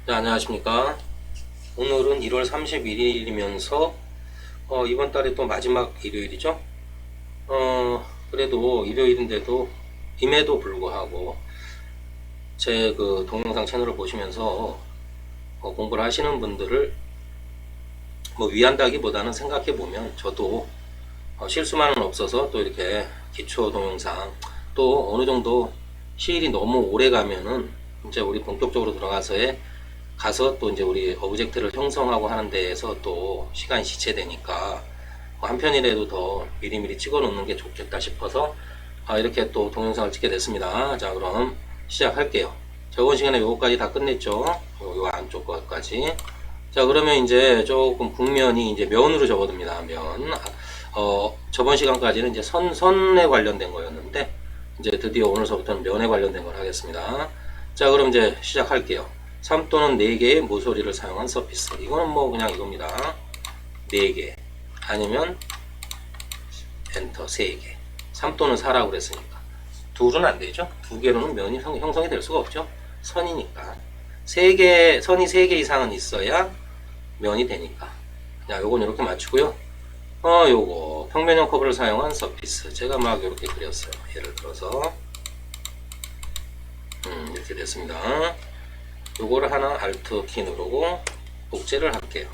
네, 안녕하십니까. 오늘은 1월 31일이면서 이번 달에 또 마지막 일요일이죠. 그래도 일요일인데도 임에도 불구하고 제 그 동영상 채널을 보시면서 공부를 하시는 분들을 뭐 위한다기보다는 생각해 보면 저도 실수만은 없어서 또 이렇게 기초 동영상 또 어느 정도 시일이 너무 오래 가면은 이제 우리 본격적으로 들어가서의 가서 또 이제 우리 오브젝트를 형성하고 하는 데에서 또 시간이 지체되니까 한편이라도 더 미리미리 찍어 놓는 게 좋겠다 싶어서 이렇게 또 동영상을 찍게 됐습니다. 자, 그럼 시작할게요. 저번 시간에 요거까지 다 끝냈죠. 요 안쪽 것까지. 자, 그러면 이제 조금 국면이 이제 면으로 접어듭니다. 면. 저번 시간까지는 이제 선에 관련된 거였는데 이제 드디어 오늘서부터는 면에 관련된 걸 하겠습니다. 자, 그럼 이제 시작할게요. 3 또는 4개의 모서리를 사용한 서피스. 이거는 뭐 그냥 이겁니다. 4개. 아니면 엔터 3개. 3 또는 4라고 그랬으니까. 둘은 안 되죠. 2개로는 면이 형성이 될 수가 없죠. 선이니까. 3개, 선이 3개 이상은 있어야 면이 되니까. 자, 요건 이렇게 맞추고요. 요거 평면형 커브를 사용한 서피스. 제가 막 이렇게 그렸어요. 예를 들어서 이렇게 됐습니다. 요거를 하나 Alt 키 누르고 복제를 할게요.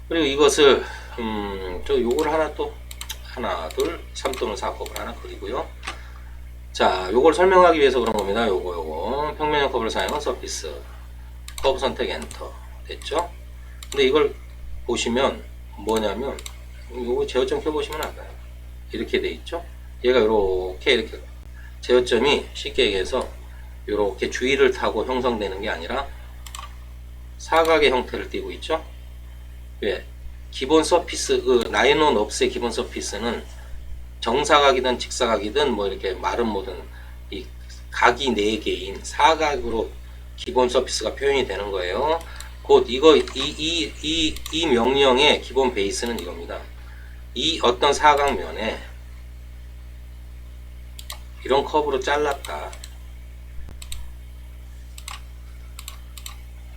그리고 이것을 요거를 하나 또 하나 둘 3 또는 4 컵을 하나 그리고요. 자, 요걸 설명하기 위해서 그런 겁니다. 요거 평면형 컵을 사용한 서피스 커브 선택 엔터 됐죠? 근데 이걸 보시면 뭐냐면 요거 제어점 켜보시면 알아요. 이렇게 돼 있죠? 얘가 이렇게 제어점이 쉽게 얘기해서 이렇게 주위를 타고 형성되는 게 아니라 사각의 형태를 띠고 있죠. 왜? 기본 서피스, 나인원 업스의 기본 서피스는 정사각이든 직사각이든 뭐 이렇게 말은 뭐든 이 각이 4개인 사각으로 기본 서피스가 표현이 되는 거예요. 곧 이 명령의 기본 베이스는 이겁니다. 이 어떤 사각면에 이런 커브로 잘랐다.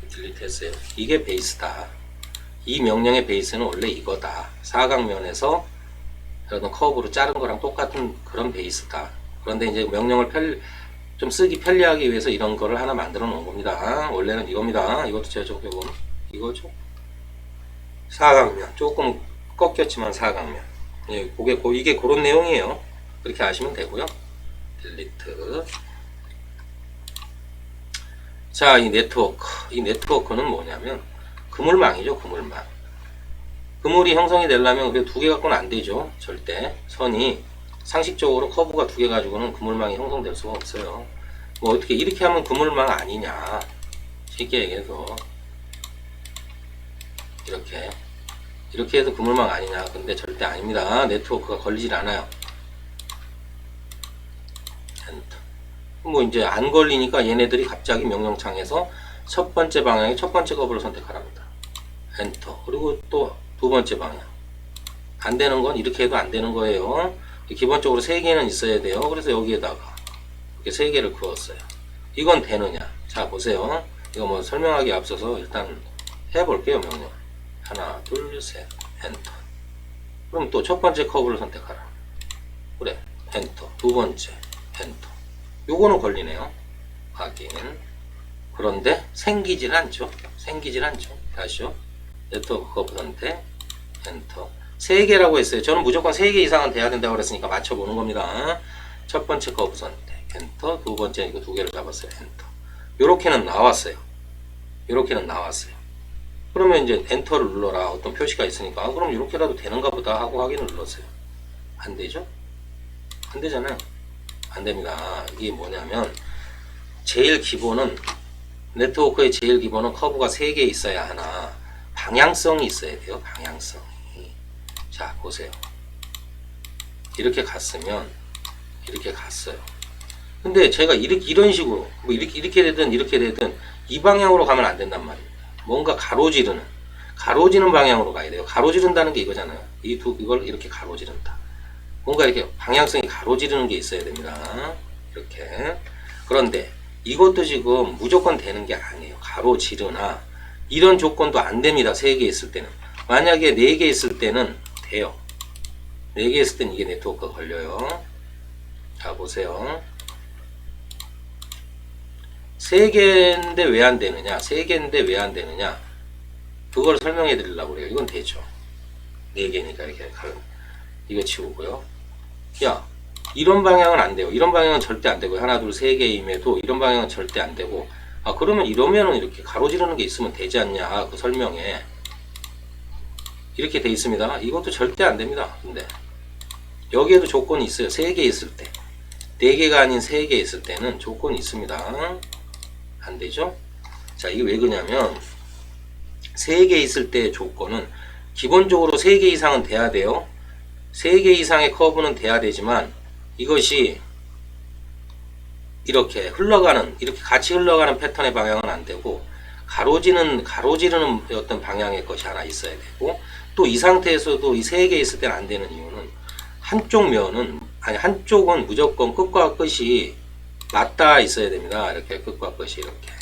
딜리트 했어요. 이게 베이스다. 이 명령의 베이스는 원래 이거다. 사각면에서 어떤 커브로 자른 거랑 똑같은 그런 베이스다. 그런데 이제 명령을 좀 쓰기 편리하기 위해서 이런 거를 하나 만들어 놓은 겁니다. 원래는 이겁니다. 이것도 제가 저기 보면 이거죠. 사각면. 조금 꺾였지만 사각면. 예, 이게 그런 내용이에요. 그렇게 아시면 되고요. 딜리트. 자, 이 네트워크는 뭐냐면 그물망이죠. 그물망. 그물이 형성이 되려면 그게 2개 갖고는 안 되죠. 절대. 선이 상식적으로 커브가 2개 가지고는 그물망이 형성될 수가 없어요. 뭐 어떻게 이렇게 하면 그물망 아니냐. 쉽게 얘기해서 이렇게 해서 그물망 아니냐. 근데 절대 아닙니다. 네트워크가 걸리질 않아요. 엔터. 뭐 이제 안 걸리니까 얘네들이 갑자기 명령창에서 첫 번째 방향의 첫 번째 커브를 선택하랍니다. 엔터. 그리고 또 두 번째 방향. 안 되는 건 이렇게 해도 안 되는 거예요. 기본적으로 3개는 있어야 돼요. 그래서 여기에다가 이렇게 3개를 그었어요. 이건 되느냐? 자, 보세요. 이거 뭐 설명하기 앞서서 일단 해볼게요. 명령. 하나, 둘, 셋. 엔터. 그럼 또 첫 번째 커브를 선택하라. 그래. 엔터. 두 번째. 엔터. 요거는 걸리네요. 확인. 그런데 생기질 않죠. 다시요. 네트워크 커브 선택. 엔터. 3개라고 했어요. 저는 무조건 3개 이상은 돼야 된다고 그랬으니까 맞춰보는 겁니다. 첫 번째 커브 선택. 엔터. 두 번째 이거 2개를 잡았어요. 엔터. 요렇게는 나왔어요. 그러면 이제 엔터를 눌러라. 어떤 표시가 있으니까 그럼 이렇게라도 되는가 보다 하고 확인을 눌렀어요. 안 되죠? 안 되잖아요. 안 됩니다. 이게 뭐냐면 제일 기본은 네트워크의 제일 기본은 커브가 3개 있어야 하나 방향성이 있어야 돼요. 방향성이. 자, 보세요. 이렇게 갔어요. 근데 제가 이런 식으로 뭐 이렇게 되든 이 방향으로 가면 안 된단 말입니다. 뭔가 가로지르는 방향으로 가야 돼요. 가로지른다는 게 이거잖아요. 이걸 이렇게 가로지른다. 뭔가 이렇게 방향성이 가로지르는 게 있어야 됩니다. 이렇게. 그런데 이것도 지금 무조건 되는 게 아니에요. 가로지르나 이런 조건도 안 됩니다. 3개 있을 때는. 만약에 4개 있을 때는 돼요. 4개 있을 때는 이게 네트워크가 걸려요. 자 보세요. 3개인데 왜 안 되느냐? 3개인데 왜 안 되느냐? 그걸 설명해 드리려고 그래요. 이건 되죠. 4개니까 이렇게 이거 치우고요. 야, 이런 방향은 안 돼요. 이런 방향은 절대 안 되고 하나, 둘, 3개임에도 이런 방향은 절대 안 되고 아 그러면 이러면은 이렇게 가로지르는 게 있으면 되지 않냐? 그 설명에 이렇게 돼 있습니다. 이것도 절대 안 됩니다. 근데 여기에도 조건이 있어요. 3개 있을 때. 4개가 아닌 3개 있을 때는 조건이 있습니다. 안 되죠? 자, 이게 왜 그러냐면 3개 있을 때의 조건은 기본적으로 3개 이상은 돼야 돼요. 3개 이상의 커브는 돼야 되지만 이것이 이렇게 흘러가는, 이렇게 같이 흘러가는 패턴의 방향은 안 되고 가로지르는 어떤 방향의 것이 하나 있어야 되고 또 이 상태에서도 이 3개 있을 때는 안 되는 이유는 한쪽은 무조건 끝과 끝이 맞닿아 있어야 됩니다. 이렇게 끝과 끝이 이렇게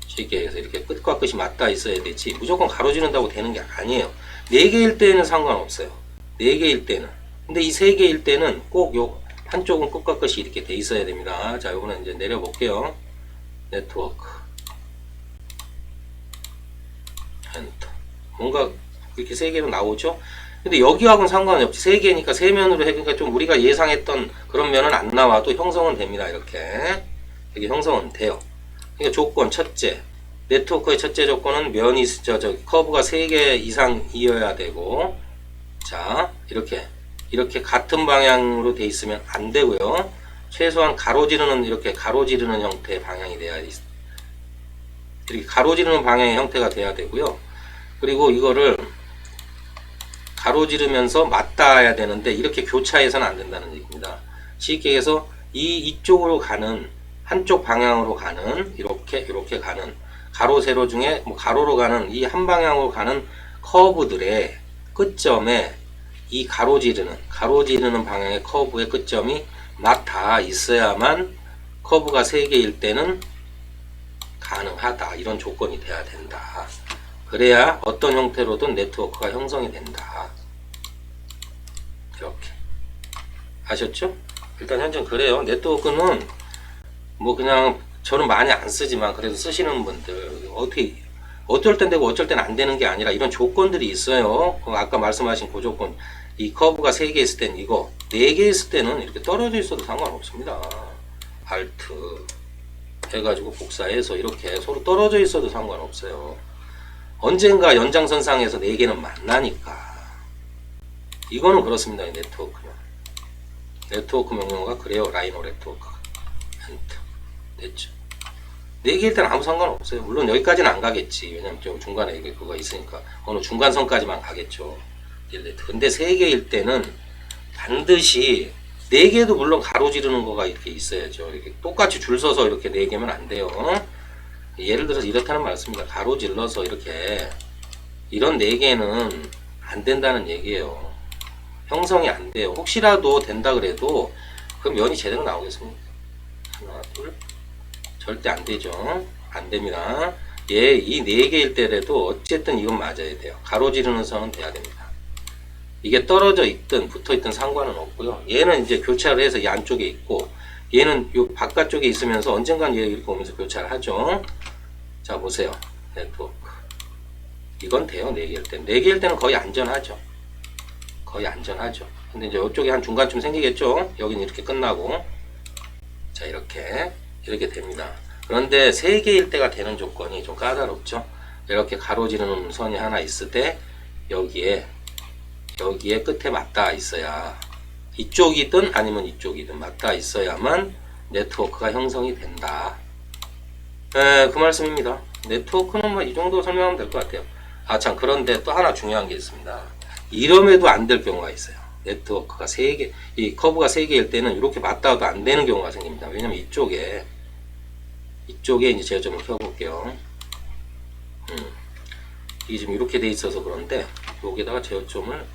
쉽게 해서 이렇게 끝과 끝이 맞닿아 있어야 되지 무조건 가로지른다고 되는 게 아니에요. 4개일 때는 상관없어요. 4개일 때는. 근데 이 3개일 때는 꼭 요 한쪽은 끝과 끝이 이렇게 돼 있어야 됩니다. 자, 요거는 이제 내려볼게요. 네트워크 엔터. 뭔가 이렇게 3개로 나오죠? 근데 여기하고는 상관이 없지. 3개니까 3면으로 해니까 좀 우리가 예상했던 그런 면은 안 나와도 형성은 됩니다. 이렇게 형성은 돼요. 그러니까 조건 첫째, 네트워크의 첫째 조건은 면이 커브가 3개 이상이어야 되고, 자 이렇게 같은 방향으로 돼 있으면 안 되고요. 최소한 이렇게 가로지르는 형태의 방향이 돼야 이렇게 가로지르는 방향의 형태가 돼야 되고요. 그리고 이거를 가로지르면서 맞닿아야 되는데 이렇게 교차해서는 안 된다는 얘기입니다. 쉽게 해서 이쪽으로 가는 한쪽 방향으로 가는 이렇게 가는 가로 세로 중에 뭐 가로로 가는 이 한 방향으로 가는 커브들의 끝점에 이 가로지르는 방향의 커브의 끝점이 맞닿아 있어야만 커브가 3개일 때는 가능하다. 이런 조건이 돼야 된다. 그래야 어떤 형태로든 네트워크가 형성이 된다. 이렇게 아셨죠? 일단 현재 그래요. 네트워크는 뭐 그냥 저는 많이 안 쓰지만 그래도 쓰시는 분들 어쩔 땐 되고 어쩔 땐 안 되는 게 아니라 이런 조건들이 있어요. 아까 말씀하신 그 조건, 이 커브가 3개 있을 땐 이거, 4개 있을 때는 이렇게 떨어져 있어도 상관없습니다. 알트 해가지고 복사해서 이렇게 서로 떨어져 있어도 상관없어요. 언젠가 연장선상에서 4개는 만나니까. 이거는 그렇습니다. 이 네트워크 명령어가 그래요. 라이노 네트워크 엔터 됐죠. 4개일 때는 아무 상관없어요. 물론 여기까지는 안 가겠지. 왜냐면 좀 중간에 그거 있으니까 어느 중간선까지만 가겠죠. 근데 3개일 때는 반드시 4개도 물론 가로지르는 거가 이렇게 있어야죠. 이렇게 똑같이 줄 서서 이렇게 4개면 안 돼요. 예를 들어서 이렇다는 말씀입니다. 가로질러서 이렇게 이런 4개는 안 된다는 얘기예요. 형성이 안 돼요. 혹시라도 된다 그래도 그럼 면이 제대로 나오겠습니까? 하나, 둘. 절대 안 되죠. 안 됩니다. 이 4개일 때라도 어쨌든 이건 맞아야 돼요. 가로지르는 선은 돼야 됩니다. 이게 떨어져 있든 붙어 있든 상관은 없고요. 얘는 이제 교차를 해서 이 안쪽에 있고 얘는 요 바깥쪽에 있으면서 언젠간 얘 이렇게 오면서 교차를 하죠. 자 보세요. 네트워크 이건 돼요. 4개일 때는. 4개일 때는 거의 안전하죠. 거의 안전하죠. 근데 이제 이쪽에 한 중간쯤 생기겠죠. 여기는 이렇게 끝나고 자 이렇게 됩니다. 그런데 3개일 때가 되는 조건이 좀 까다롭죠. 이렇게 가로지르는 선이 하나 있을 때 여기에 끝에 맞닿아 있어야 이쪽이든 아니면 이쪽이든 맞닿아 있어야만 네트워크가 형성이 된다. 그 말씀입니다. 네트워크는 뭐 이 정도 설명하면 될 것 같아요. 아 참 그런데 또 하나 중요한 게 있습니다. 이러면도 안 될 경우가 있어요. 네트워크가 3개, 이 커브가 3개일 때는 이렇게 맞닿아도 안 되는 경우가 생깁니다. 왜냐면 이쪽에 이제 제어점을 켜볼게요. 이게 지금 이렇게 돼 있어서 그런데 여기다가 제어점을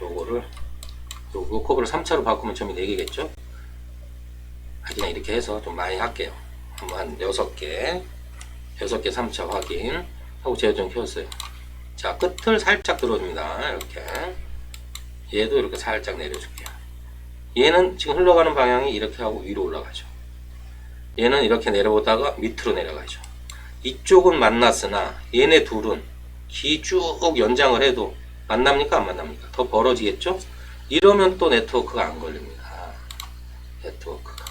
요거 커브를 3차로 바꾸면 점이 4개겠죠? 그냥 이렇게 해서 좀 많이 할게요. 한번 한 6개 3차 확인 하고 제어점 켰어요. 자, 끝을 살짝 들어줍니다. 이렇게 얘도 이렇게 살짝 내려줄게요. 얘는 지금 흘러가는 방향이 이렇게 하고 위로 올라가죠. 얘는 이렇게 내려오다가 밑으로 내려가죠. 이쪽은 만났으나 얘네 둘은 기 쭉 연장을 해도 만납니까 안 만납니까? 더 벌어지겠죠? 이러면 또 네트워크가 안 걸립니다. 네트워크가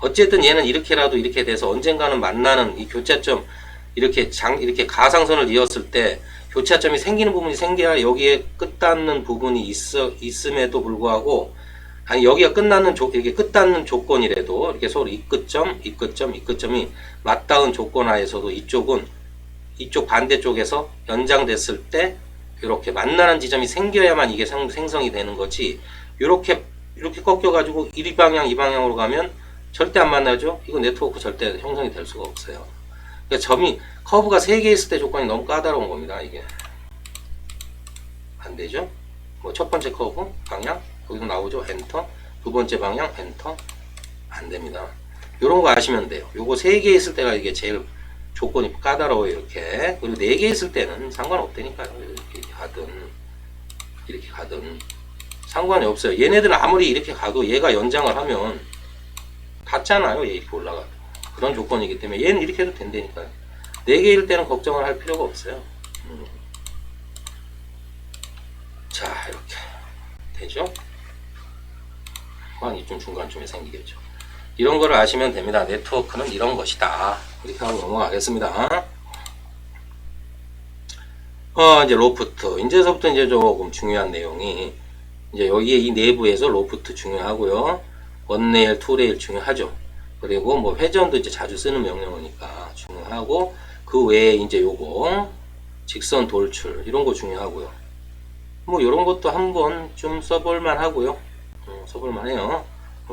어쨌든 얘는 이렇게라도 이렇게 돼서 언젠가는 만나는 이 교차점 이렇게 가상선을 이었을 때 교차점이 생기는 부분이 생겨야 여기에 끝닿는 부분이 있음에도 불구하고 아니 여기가 이렇게 끝닿는 조건이라도 이렇게 서로 이 끝점이 맞닿은 조건 하에서도 이쪽 반대쪽에서 연장됐을 때 이렇게 만나는 지점이 생겨야만 이게 생성이 되는 거지. 이렇게 꺾여 가지고 이 방향으로 가면 절대 안 만나죠. 이거 네트워크 절대 형성이 될 수가 없어요. 그러니까 커브가 3개 있을 때 조건이 너무 까다로운 겁니다. 이게 안 되죠. 뭐 첫 번째 커브 방향 여기서 나오죠. 엔터. 두 번째 방향 엔터. 안 됩니다. 요런 거 아시면 돼요. 요거 3개 있을 때가 이게 제일 조건이 까다로워요. 이렇게. 그리고 4개 있을 때는 상관없다니까요. 이렇게 가든 상관이 없어요. 얘네들은 아무리 이렇게 가도 얘가 연장을 하면 닿잖아요. 얘 이렇게 올라가도. 그런 조건이기 때문에 얘는 이렇게 해도 된다니까요. 4개일 때는 걱정을 할 필요가 없어요. 자, 이렇게 되죠? 한 이쯤 중간쯤에 생기겠죠. 이런 거를 아시면 됩니다. 네트워크는 이런 것이다. 이렇게 하고 넘어가겠습니다. 이제 로프트. 이제서부터 이제 조금 중요한 내용이 이제 여기에 이 내부에서 로프트 중요하고요. 원레일, 투레일 중요하죠. 그리고 뭐 회전도 이제 자주 쓰는 명령어니까 중요하고 그 외에 이제 요거 직선 돌출 이런 거 중요하고요. 뭐 이런 것도 한번 좀 써볼만 하고요. 써볼만 해요.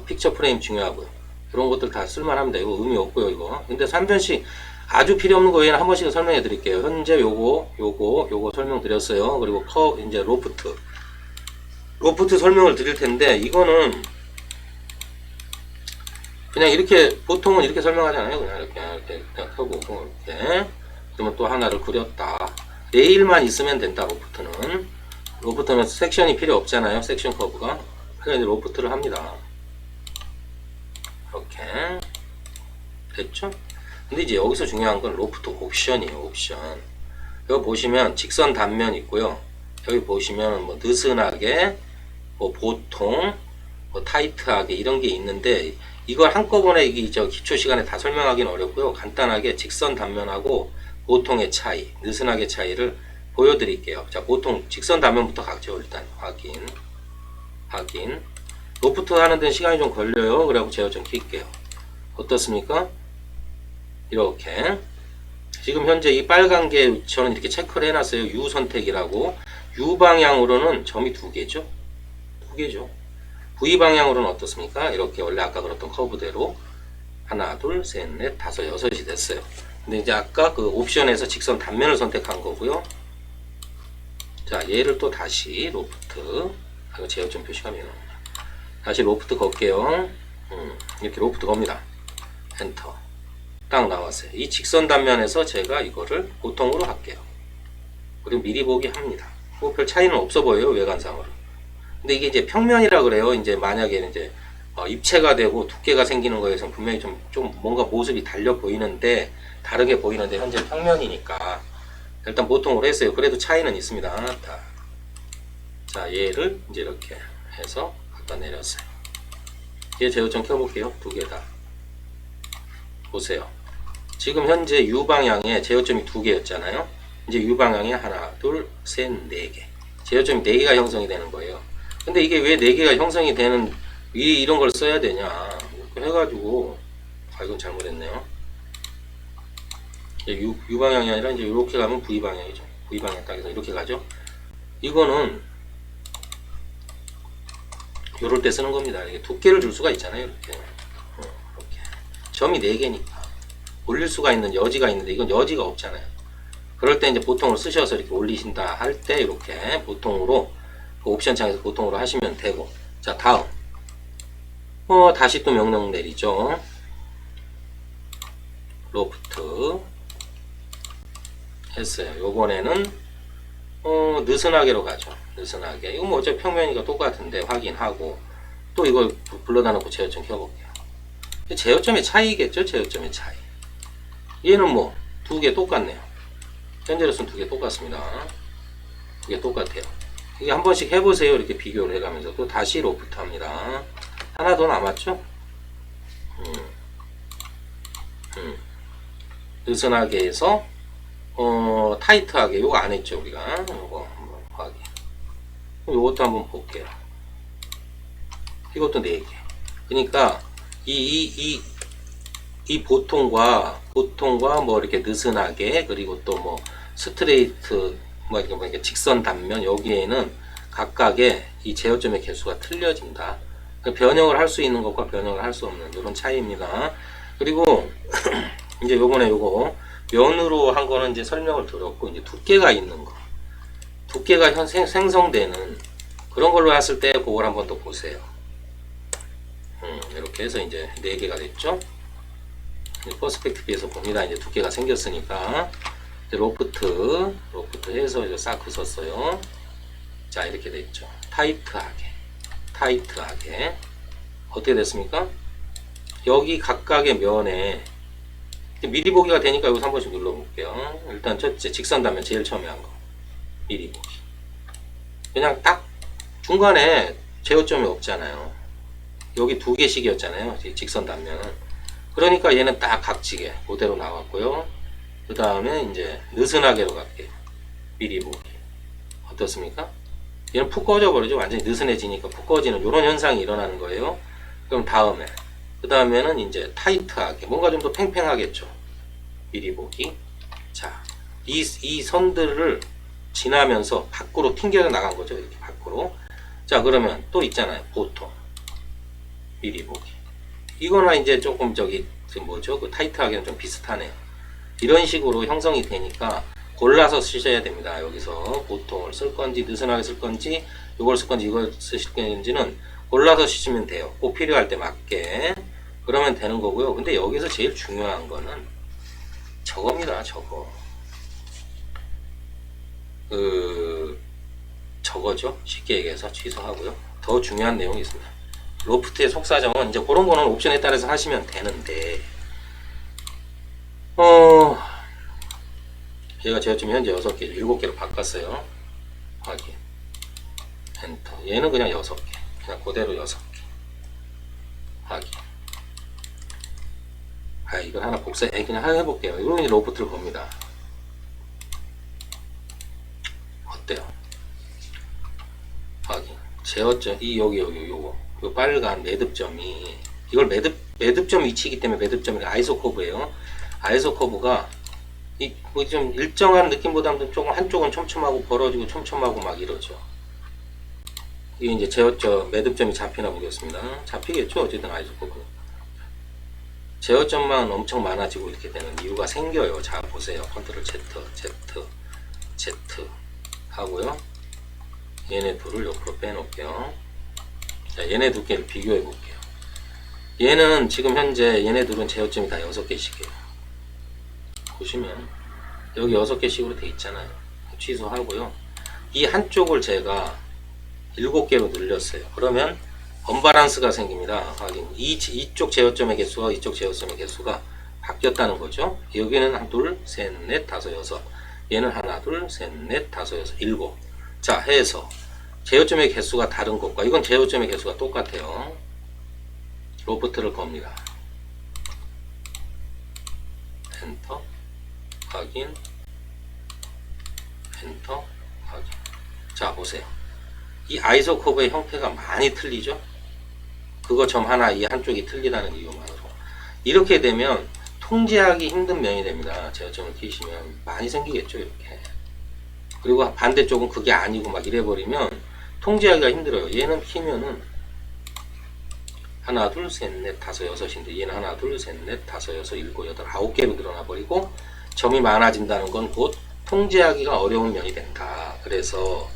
픽처 프레임 중요하고요. 이런 것들 다 쓸만합니다. 이거 의미 없고요. 이거. 근데 3변씩 아주 필요 없는 거 외에는 한 번씩 설명해 드릴게요. 현재 요거 설명드렸어요. 그리고 이제 로프트 설명을 드릴 텐데 이거는 그냥 이렇게 보통은 이렇게 설명하잖아요. 그냥 이렇게 펴보고 이렇게 그러면 또 하나를 그렸다. 레일만 있으면 된다. 로프트는 섹션이 필요 없잖아요. 섹션 커브가. 그래서 이제 로프트를 합니다. 이렇게 됐죠? 근데 이제 여기서 중요한 건 로프트 옵션이에요. 옵션. 여기 보시면 직선 단면 있고요. 여기 보시면 뭐 느슨하게, 뭐 보통, 뭐 타이트하게 이런 게 있는데 이걸 한꺼번에 기초 시간에 다 설명하기는 어렵고요. 간단하게 직선 단면하고 보통의 차이, 느슨하게 차이를 보여드릴게요. 자, 보통 직선 단면부터 가죠. 일단 확인. 로프트 하는 데는 시간이 좀 걸려요. 그래갖고 제가 좀 킬게요. 어떻습니까? 이렇게 지금 현재 이 빨간 게 저는 이렇게 체크를 해놨어요. U 선택이라고. U 방향으로는 점이 2개죠. V 방향으로는 어떻습니까? 이렇게 원래 아까 그랬던 커브대로 하나, 둘, 셋, 넷, 다섯, 여섯이 됐어요. 근데 이제 아까 그 옵션에서 직선 단면을 선택한 거고요. 자, 얘를 또 다시 로프트, 이거 제어점 표시하면 다시 로프트 걸게요. 이렇게 로프트 겁니다. 엔터. 딱 나왔어요. 이 직선 단면에서 제가 이거를 보통으로 할게요. 그리고 미리 보기 합니다. 뭐 별 차이는 없어 보여요. 외관상으로. 근데 이게 이제 평면이라 그래요. 이제 만약에 이제 입체가 되고 두께가 생기는 거에서 분명히 좀 뭔가 모습이 다르게 보이는데 현재 평면이니까 일단 보통으로 했어요. 그래도 차이는 있습니다. 자, 얘를 이제 이렇게 해서 갖다 내렸어요. 얘 제어점 켜볼게요. 2개 다. 보세요. 지금 현재 U 방향에 제어점이 2개였잖아요. 이제 U 방향에 하나, 둘, 셋, 4개. 제어점이 4개가 형성이 되는 거예요. 근데 이게 왜 4개가 형성이 되는 이런 걸 써야 되냐 해가지고 이건 잘못했네요. U 방향이 아니라 이제 이렇게 가면 V 방향이죠. V 방향 딱 해서 이렇게 가죠. 이거는 요럴 때 쓰는 겁니다. 이게 두께를 줄 수가 있잖아요. 이렇게 점이 4개니까 올릴 수가 있는 여지가 있는데 이건 여지가 없잖아요. 그럴 때 이제 보통을 쓰셔서 이렇게 올리신다 할 때 이렇게 보통으로 그 옵션 창에서 보통으로 하시면 되고. 자, 다음 다시 또 명령 내리죠. 로프트 했어요. 요번에는 느슨하게로 가죠. 느슨하게. 이거 뭐 어차피 평면이가 똑같은데 확인하고 또 이걸 불러다 놓고 제어점 켜볼게요. 제어점의 차이겠죠. 제어점의 차이. 얘는 뭐 두 개 똑같네요. 현재로서는 두 개 똑같습니다. 두 개 똑같아요. 이게 한 번씩 해보세요. 이렇게 비교를 해가면서 또 다시 로프트 합니다. 하나 더 남았죠? 느슨하게 해서 타이트하게. 요거 안 했죠 우리가. 요거 한번 확인. 요것도 한번 볼게요. 이것도 4개. 그러니까 이 보통과 뭐 이렇게 느슨하게, 그리고 또 뭐 스트레이트, 뭐 이렇게 직선 단면, 여기에는 각각의 이 제어점의 개수가 틀려진다. 변형을 할 수 있는 것과 변형을 할 수 없는 이런 차이입니다. 그리고 이제 요번에 요거 면으로 한 거는 이제 설명을 드렸고, 이제 두께가 있는 거, 두께가 생성되는 그런 걸로 했을 때 그걸 한번 또 보세요. 이렇게 해서 이제 4개가 됐죠. 퍼스펙티브에서 봅니다. 이제 두께가 생겼으니까 이제 로프트 해서 이제 싹 긋었어요. 자, 이렇게 됐죠. 타이트하게 어떻게 됐습니까? 여기 각각의 면에 미리 보기가 되니까 여기서 한 번씩 눌러볼게요. 일단 첫째 직선 단면 제일 처음에 한 거 미리 보기. 그냥 딱 중간에 제어점이 없잖아요. 여기 2개씩이었잖아요. 직선 단면은. 그러니까 얘는 딱 각지게 그대로 나왔고요. 그 다음에 이제 느슨하게로 갈게요. 미리 보기. 어떻습니까? 얘는 푹 꺼져 버리죠. 완전히 느슨해지니까 푹 꺼지는 이런 현상이 일어나는 거예요. 그럼 다음에 그 다음에는 이제 타이트하게, 뭔가 좀 더 팽팽하겠죠. 미리 보기. 자, 이 선들을 지나면서 밖으로 튕겨 나간 거죠. 이렇게 밖으로. 자, 그러면 또 있잖아요. 보통 미리 보기. 이거나 이제 조금 그 타이트하게는 좀 비슷하네요. 이런 식으로 형성이 되니까 골라서 쓰셔야 됩니다. 여기서 보통을 쓸 건지 느슨하게 쓸 건지 이걸 쓸 건지 이걸 쓰실 건지는 골라서 쓰시면 돼요. 꼭 필요할 때 맞게. 그러면 되는 거고요. 근데 여기서 제일 중요한 거는 저겁니다. 저거죠. 쉽게 얘기해서 취소하고요. 더 중요한 내용이 있습니다. 로프트의 속사정은 이제 그런 거는 옵션에 따라서 하시면 되는데, 얘가 제어점이 현재 6개, 7개로 바꿨어요. 확인. 엔터. 얘는 그냥 6개. 그냥 그대로 6개. 확인. 이걸 하나 그냥 하나 해볼게요. 이거 이제 로프트를 겁니다. 어때요? 확인. 제어점, 요거 빨간 매듭점이, 이걸 매듭점 위치이기 때문에 매듭점이 아이소커브예요. 아이소커브가 뭐 좀 일정한 느낌보다는 조금 한쪽은 촘촘하고 벌어지고 촘촘하고 막 이러죠. 이게 이제 제어점 매듭점이 잡히나 보겠습니다. 잡히겠죠. 어쨌든 아이소커브 제어점만 엄청 많아지고 이렇게 되는 이유가 생겨요. 자, 보세요. 컨트롤 Z 하고요. 얘네 둘을 옆으로 빼놓을게요. 자, 얘네 두 개를 비교해 볼게요. 얘는 지금 현재 얘네 둘은 제어점이 다 6개씩이에요. 보시면 여기 6개씩으로 돼 있잖아요. 취소하고요. 이 한쪽을 제가 7개로 늘렸어요. 그러면 언바란스가 생깁니다. 확인. 이쪽 제어점의 개수와 이쪽 제어점의 개수가 바뀌었다는 거죠. 여기는 한, 둘, 셋, 넷, 다섯, 여섯. 얘는 하나, 둘, 셋, 넷, 다섯, 여섯, 일곱. 자, 해서 제어점의 개수가 다른 것과 이건 제어점의 개수가 똑같아요. 로프트를 겁니다. 엔터, 확인, 엔터, 확인. 자, 보세요. 이 아이소커브의 형태가 많이 틀리죠? 그거 점 하나, 이 한쪽이 틀리다는 이유만으로. 이렇게 되면 통제하기 힘든 면이 됩니다. 제어점을 키시면 많이 생기겠죠, 이렇게. 그리고 반대쪽은 그게 아니고 막 이래버리면 통제하기가 힘들어요. 얘는 키면은 하나, 둘, 셋, 넷, 다섯, 여섯인데 얘는 하나, 둘, 셋, 넷, 다섯, 여섯, 일곱, 여덟, 9개로 늘어나 버리고 점이 많아진다는 건 곧 통제하기가 어려운 면이 된다. 그래서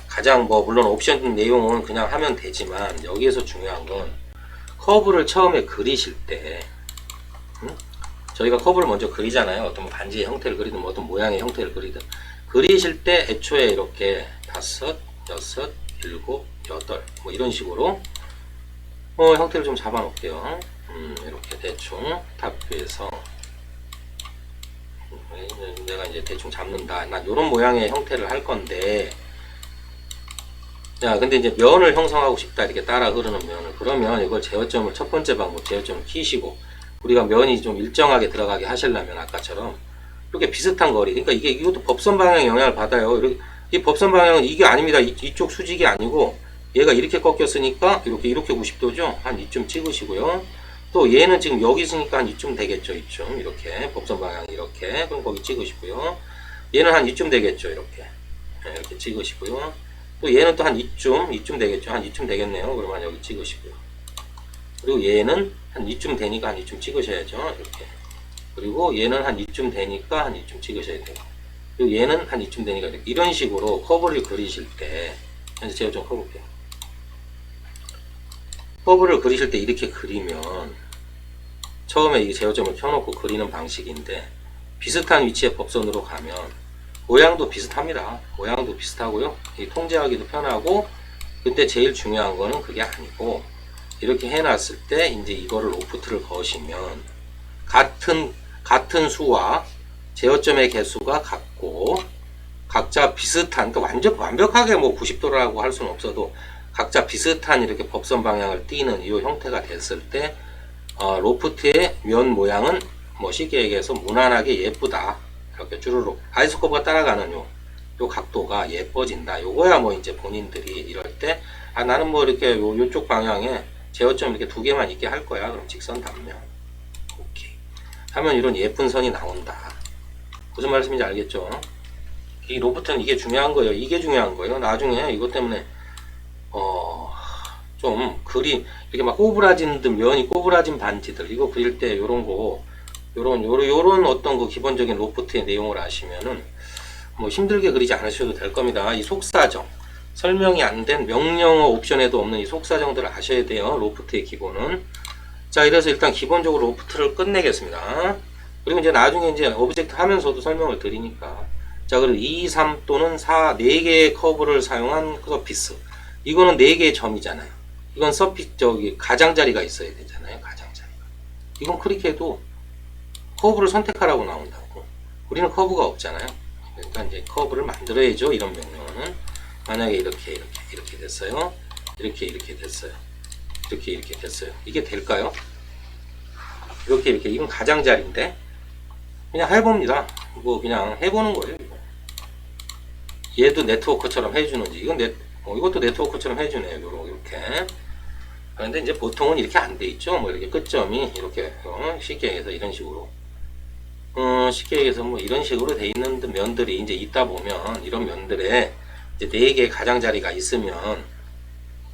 가장 물론 옵션 내용은 그냥 하면 되지만 여기에서 중요한 건 커브를 처음에 그리실 때 저희가 커브를 먼저 그리잖아요. 어떤 반지의 형태를 그리든 뭐 어떤 모양의 형태를 그리든 그리실 때 애초에 이렇게 5, 6, 7, 8 뭐 이런 식으로 형태를 좀 잡아 놓을게요. 이렇게 대충 탑뷰에서 내가 이제 대충 잡는다. 난 이런 모양의 형태를 할 건데, 야, 근데 이제 면을 형성하고 싶다. 이렇게 따라 흐르는 면을. 그러면 이걸 제어점을, 첫 번째 방법, 제어점을 키시고, 우리가 면이 좀 일정하게 들어가게 하시려면 아까처럼, 이렇게 비슷한 거리. 그러니까 이것도 법선 방향의 영향을 받아요. 이 법선 방향은 이게 아닙니다. 이쪽 수직이 아니고, 얘가 이렇게 꺾였으니까, 이렇게 90도죠? 한 이쯤 찍으시고요. 또 얘는 지금 여기 있으니까 한 이쯤 되겠죠. 이쯤. 이렇게. 법선 방향 이렇게. 그럼 거기 찍으시고요. 얘는 한 이쯤 되겠죠. 이렇게. 이렇게 찍으시고요. 또 얘는 또 한 이쯤 되겠죠. 한 이쯤 되겠네요. 그러면 여기 찍으시고요. 그리고 얘는 한 이쯤 되니까 한 이쯤 찍으셔야죠. 이렇게. 그리고 얘는 한 이쯤 되니까 한 이쯤 찍으셔야 돼요. 그리고 얘는 한 이쯤 되니까 이렇게. 이런 식으로 커브를 그리실 때, 현재 제가 좀 커볼게요. 커브를 그리실 때 이렇게 그리면 처음에 이 제어점을 켜놓고 그리는 방식인데 비슷한 위치의 법선으로 가면 모양도 비슷합니다. 모양도 비슷하고요. 통제하기도 편하고 근데 제일 중요한 거는 그게 아니고 이렇게 해놨을 때 이제 이거를 로프트를 거시면 같은 수와 제어점의 개수가 같고 각자 비슷한 그러니까 완벽하게 뭐 90도라고 할 수는 없어도 각자 비슷한 이렇게 법선 방향을 띠는 이 형태가 됐을 때 로프트의 면 모양은 뭐 쉽게 얘기해서 무난하게 예쁘다. 이렇게 주르륵 아이소커브가 따라가는 요 각도가 예뻐진다. 요거야 뭐 이제 본인들이 이럴 때 나는 뭐 이렇게 요쪽 방향에 제어점 이렇게 두 개만 있게 할 거야. 그럼 직선 단면 오케이 하면 이런 예쁜 선이 나온다. 무슨 말씀인지 알겠죠? 이 로프트는 이게 중요한 거예요. 이게 중요한 거예요. 나중에 이것 때문에 좀 그림 이렇게 막 꼬부라진 면이 꼬부라진 반지들 이거 그릴 때 요런 어떤 그 기본적인 로프트의 내용을 아시면은 뭐 힘들게 그리지 않으셔도 될 겁니다. 이 속사정 설명이 안 된 명령어 옵션에도 없는 이 속사정들을 아셔야 돼요. 로프트의 기본은. 자, 이래서 일단 기본적으로 로프트를 끝내겠습니다. 그리고 이제 나중에 이제 오브젝트 하면서도 설명을 드리니까. 자, 그리고 2, 3 또는 4, 4개의 커브를 사용한 서피스. 이거는 4개의 점이잖아요. 이건 가장자리가 있어야 되잖아요. 가장자리가. 이건 클릭해도 커브를 선택하라고 나온다고. 우리는 커브가 없잖아요. 그러니까 이제 커브를 만들어야죠. 이런 명령어는. 만약에 이렇게 됐어요. 이렇게 됐어요. 이렇게 됐어요. 이게 될까요? 이렇게 이건 가장자리인데 그냥 해봅니다. 뭐 그냥 해보는 거예요. 얘도 네트워크처럼 해주는지 이것도 네트워크처럼 해주네요. 이렇게. 그런데 이제 보통은 이렇게 안 돼 있죠. 뭐 이렇게 끝점이 이렇게 쉽게 얘기해서 이런 식으로 쉽게 얘기해서 뭐 이런 식으로 돼 있는 면들이 이제 있다 보면 이런 면들에 이제 4개의 가장자리가 있으면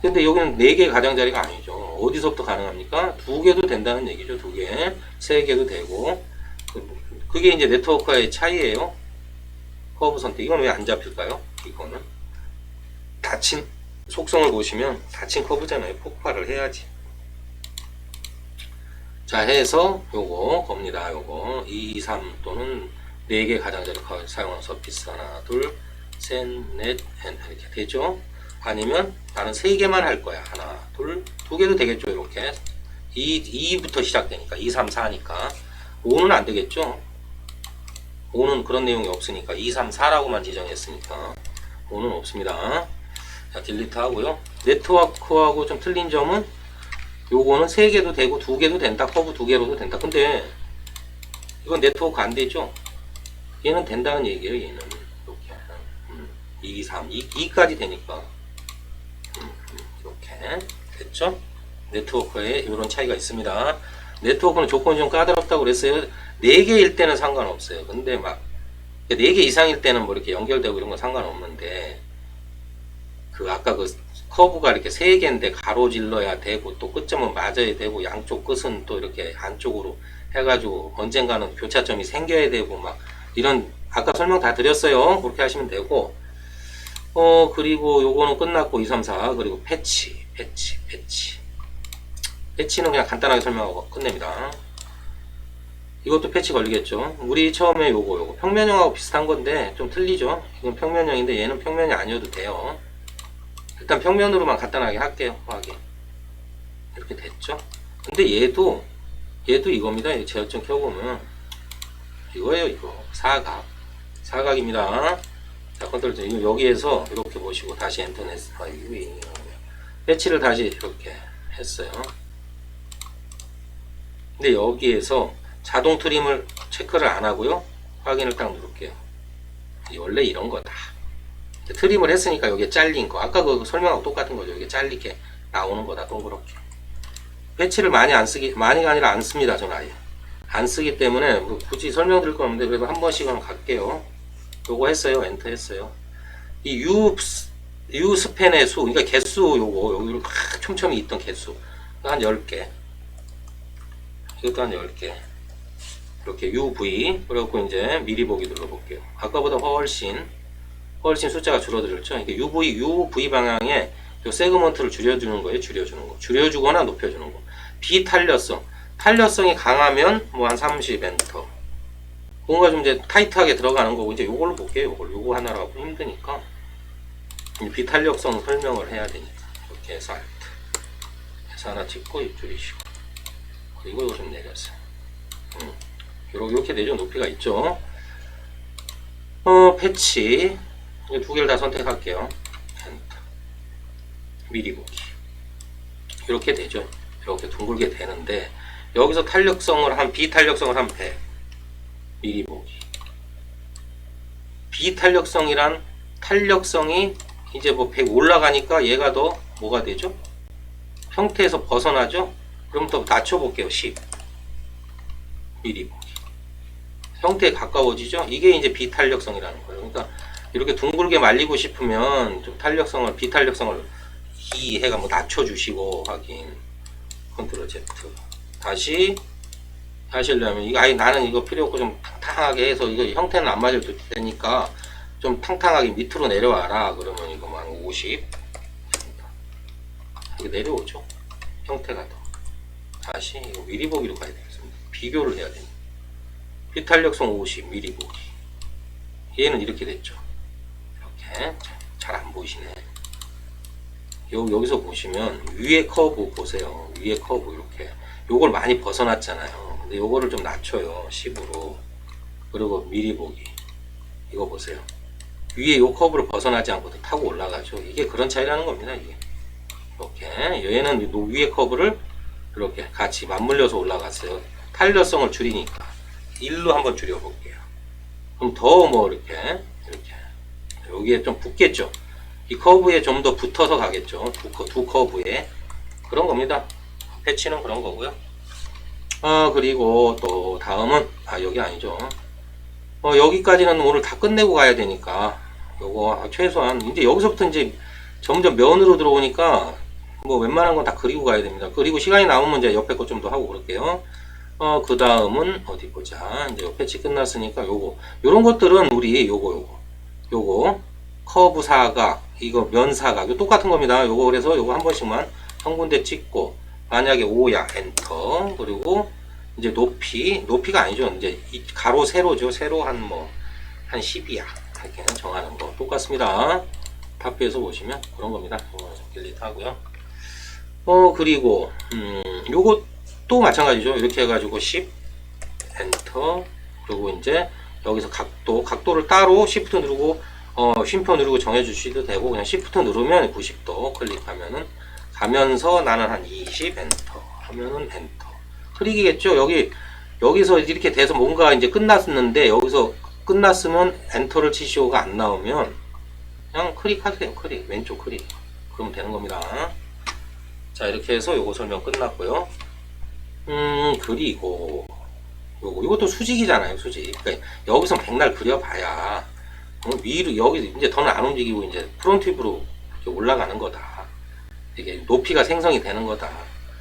근데 여기는 4개의 가장자리가 아니죠. 어디서부터 가능합니까? 2개도 된다는 얘기죠. 2개, 3개도 되고 그게 이제 네트워크와의 차이예요. 커브 선택. 이건 왜 안 잡힐까요? 이거는 닫힌 속성을 보시면 닫힌 커브잖아요. 폭발을 해야지. 자, 해서 요거 겁니다. 요거 2, 3 또는 4개 가장자리 사용한 서피스 하나, 둘, 셋, 넷, 이렇게 되죠. 아니면 나는 3개만 할 거야. 하나, 둘, 2개도 되겠죠. 이렇게 2부터 시작되니까 2, 3, 4니까 5는 안 되겠죠. 5는 그런 내용이 없으니까 2, 3, 4라고만 지정했으니까 5는 없습니다. 자, 딜리트 하고요. 네트워크하고 좀 틀린 점은 요거는 3개도 되고 2개도 된다. 커브 2개로도 된다. 근데 이건 네트워크 안 되죠. 얘는 된다는 얘기예요. 얘는 이렇게 2, 3, 2까지 되니까 이렇게 됐죠. 네트워크에 이런 차이가 있습니다. 네트워크는 조건이 좀 까다롭다고 그랬어요. 4개일 때는 상관없어요. 근데 막 4개 이상일 때는 뭐 이렇게 연결되고 이런 건 상관없는데 아까 커브가 이렇게 3개인데 가로질러야 되고 또 끝점은 맞아야 되고 양쪽 끝은 또 이렇게 안쪽으로 해가지고 언젠가는 교차점이 생겨야 되고 막 이런 아까 설명 다 드렸어요. 그렇게 하시면 되고 그리고 요거는 끝났고 2, 3, 4 그리고 패치는 그냥 간단하게 설명하고 끝냅니다. 이것도 패치 걸리겠죠. 우리 처음에 요거 평면형하고 비슷한 건데 좀 틀리죠. 이건 평면형인데 얘는 평면이 아니어도 돼요. 일단 평면으로만 간단하게 할게요. 확인. 이렇게 됐죠. 근데 얘도 이겁니다. 제어점 켜보면 이거예요. 이거 사각입니다. 자, 컨트롤 이거 여기에서 이렇게 보시고 다시 엔터 냈어요. 패치를 다시 이렇게 했어요. 근데 여기에서 자동 트림을 체크를 안 하고요. 확인을 딱 누를게요. 원래 이런 거다. 트림을 했으니까 여기에 잘린 거. 아까 그 설명하고 똑같은 거죠. 여기 잘리게 나오는 거다. 동그랗게. 패치를 많이가 아니라 안 씁니다. 저는 아예. 안 쓰기 때문에 뭐 굳이 설명드릴 건 없는데 그래도 한 번씩은 갈게요. 요거 했어요. 엔터 했어요. 이 U 스팬의 수, 그러니까 개수 여기로 촘촘히 있던 개수. 한 10개. 이것도 한 10개. 이렇게 UV. 그래갖고 이제 미리 보기 눌러볼게요. 아까보다 훨씬 숫자가 줄어들었죠. 이게 UV 방향에 요 세그먼트를 줄여주는 거예요. 줄여주는 거. 줄여주거나 높여주는 거. 탄력성이 강하면 뭐 한 30 엔터. 뭔가 좀 이제 타이트하게 들어가는 거고, 이제 요걸로 볼게요. 요거 하나로 하고 힘드니까. 비탄력성 설명을 해야 되니까. 이렇게 해서 알트. 해서 하나 찍고 줄이시고. 그리고 이거 좀 내렸어요. 이렇게 되죠. 높이가 있죠. 패치. 두 개를 다 선택할게요. 엔터. 미리 보기. 이렇게 되죠. 이렇게 둥글게 되는데, 여기서 비탄력성을 한 100. 미리 보기. 비탄력성이란 탄력성이 이제 뭐 100 올라가니까 얘가 더 뭐가 되죠? 형태에서 벗어나죠? 그럼 더 낮춰볼게요. 10. 미리 보기. 형태에 가까워지죠? 이게 이제 비탄력성이라는 거예요. 그러니까 이렇게 둥글게 말리고 싶으면 좀 비탄력성을 해가 뭐 낮춰주시고 확인. 컨트롤 Z. 다시 하시려면 이거 나는 이거 필요 없고 좀 탕탕하게 해서 이거 형태는 안 맞을 테니까 좀 탕탕하게 밑으로 내려와라. 그러면 이거만 50. 이게 내려오죠. 형태가 더. 다시 이거 미리 보기로 가야 되겠습니다. 비교를 해야 됩니다. 비탄력성 50 미리 보기. 얘는 이렇게 됐죠. 이렇게 잘 안 보이시네. 여기서 보시면 위에 커브 보세요. 위에 커브 이렇게. 요걸 많이 벗어났잖아요. 근데 요거를 좀 낮춰요. 10으로. 그리고 미리 보기. 이거 보세요. 위에 요 커브를 벗어나지 않고 타고 올라가죠. 이게 그런 차이라는 겁니다. 이게. 이렇게. 얘는 위에 커브를 이렇게 같이 맞물려서 올라갔어요. 탄력성을 줄이니까. 1로 한번 줄여볼게요. 그럼 더 뭐 이렇게. 여기에 좀 붙겠죠. 이 커브에 좀 더 붙어서 가겠죠. 두 커브에. 그런 겁니다. 패치는 그런 거고요. 그리고 또 다음은 여기 아니죠. 여기까지는 오늘 다 끝내고 가야 되니까 요거 최소한 이제 여기서부터 이제 점점 면으로 들어오니까 뭐 웬만한 건 다 그리고 가야 됩니다. 그리고 시간이 남으면 이제 옆에 거 좀 더 하고 그럴게요. 그 다음은 어디 보자. 이제 패치 끝났으니까 요런 것들은 우리 요거 커브 사각, 이거 면 사각, 이거 똑같은 겁니다. 요거 그래서 요거 한 번씩만 한 군데 찍고, 만약에 5야 엔터. 그리고 이제 높이가 아니죠. 이제 이 가로 세로죠. 세로 한 10이야. 이렇게 정하는 거 똑같습니다. 탑뷰에서 보시면 그런 겁니다. 이거 딜리트 하고요. 그리고 요것도 마찬가지죠. 이렇게 해가지고 10 엔터. 그리고 이제 여기서 각도를 따로 Shift 누르고 쉼표 누르고 정해주셔도 되고, 그냥 Shift 누르면 90도 클릭하면은 가면서 나는 한 20 엔터 하면은 엔터. 클릭이겠죠. 여기서 이렇게 돼서 뭔가 이제 끝났는데, 여기서 끝났으면 엔터를 치시오가 안 나오면 그냥 클릭하세요. 왼쪽 클릭. 그러면 되는 겁니다. 자, 이렇게 해서 요거 설명 끝났고요. 그리고 이것도 수직이잖아요. 수직. 그러니까 여기서 백날 그려봐야 위로 여기 이제 더는 안 움직이고 이제 프론트뷰로 올라가는 거다. 이게 높이가 생성이 되는 거다.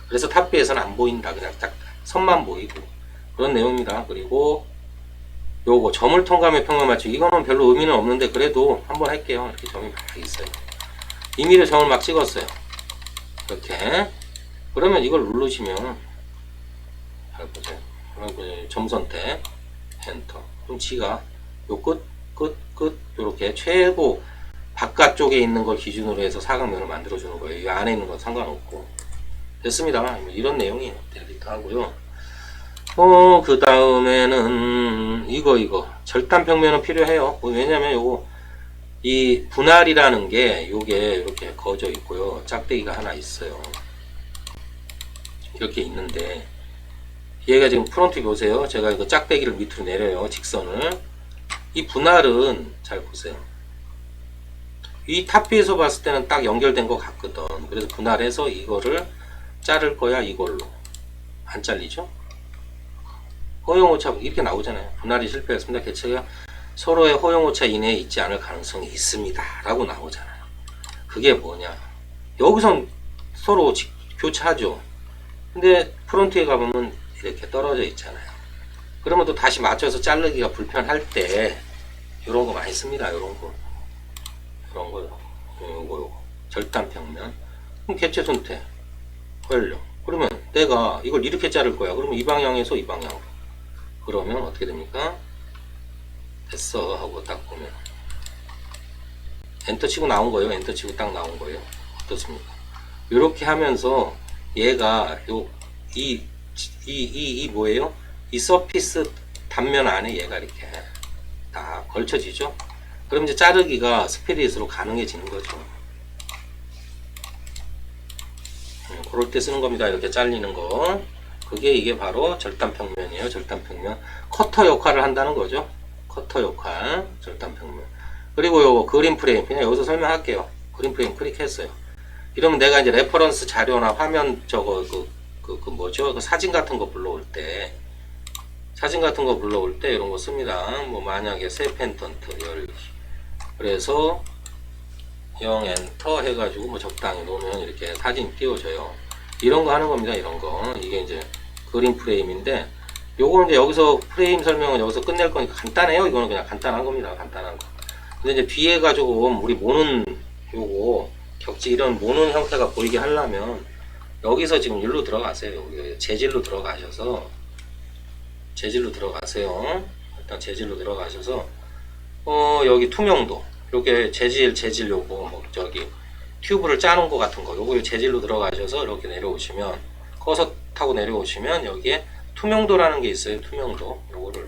그래서 탑뷰에서는 안 보인다. 그냥 딱 선만 보이고 그런 내용입니다. 그리고 요거 점을 통과하며 평면 맞추기. 이거는 별로 의미는 없는데 그래도 한번 할게요. 이렇게 점이 막 있어요. 임의로 점을 막 찍었어요. 이렇게. 그러면 이걸 누르시면 잘 보세요. 그리고 점 선택 엔터. 그럼 지가 요 끝 요렇게 최고 바깥쪽에 있는 걸 기준으로 해서 사각면을 만들어 주는 거예요. 이 안에 있는 건 상관없고. 됐습니다. 이런 내용이 델리트 하고요. 그 다음에는 이거 절단평면은 필요해요. 왜냐면 요거 이 분할이라는 게 요게 이렇게 거져 있고요. 짝대기가 하나 있어요. 이렇게 있는데 얘가 지금 프론트 보세요. 제가 이거 짝대기를 밑으로 내려요. 직선을. 이 분할은 잘 보세요. 이 탑뷰에서 봤을 때는 딱 연결된 것 같거든. 그래서 분할해서 이거를 자를 거야. 이걸로. 안 잘리죠? 허용오차 이렇게 나오잖아요. 분할이 실패했습니다. 개체가 서로의 허용오차 이내에 있지 않을 가능성이 있습니다. 라고 나오잖아요. 그게 뭐냐. 여기선 서로 교차하죠. 근데 프론트에 가보면 이렇게 떨어져 있잖아요. 그러면 또 다시 맞춰서 자르기가 불편할 때 이런 거 많이 씁니다. 이런 거. 요거. 절단평면. 그럼 개체 선택. 완료. 그러면 내가 이걸 이렇게 자를 거야. 그러면 이 방향에서 이 방향으로. 그러면 어떻게 됩니까? 됐어 하고 딱 보면 엔터 치고 나온 거예요. 엔터 치고 딱 나온 거예요. 어떻습니까? 이렇게 하면서 얘가 이 뭐예요? 이 서피스 단면 안에 얘가 이렇게 다 걸쳐지죠. 그럼 이제 자르기가 스피릿으로 가능해지는 거죠. 그럴 때 쓰는 겁니다. 이렇게 잘리는 거. 그게 이게 바로 절단평면이에요. 절단평면. 커터 역할을 한다는 거죠. 커터 역할. 절단평면. 그리고 요거 그림 프레임. 그냥 여기서 설명할게요. 그림 프레임 클릭했어요. 이러면 내가 이제 레퍼런스 자료나 화면 저거 뭐죠? 그 사진 같은 거 불러올 때 이런 거 씁니다. 뭐 만약에 새 펜턴트 열기. 그래서 0 엔터 해가지고 뭐 적당히 놓으면 이렇게 사진 띄워져요. 이런 거 하는 겁니다. 이런 거. 이게 이제 그림 프레임인데 요거는 이제 여기서 프레임 설명은 여기서 끝낼 거니까 간단해요. 이거는 그냥 간단한 겁니다. 간단한 거. 근데 이제 뒤에 가지고 우리 모는 요거 격지 이런 모는 형태가 보이게 하려면 여기서 지금 일로 들어가세요. 여기 재질로 들어가셔서 일단 재질로 들어가셔서 여기 투명도 요게 재질 요거 뭐 저기 튜브를 짜는 거 같은 거 요거 재질로 들어가셔서 이렇게 내려오시면 커서 타고 내려오시면 여기에 투명도라는 게 있어요. 투명도 요거를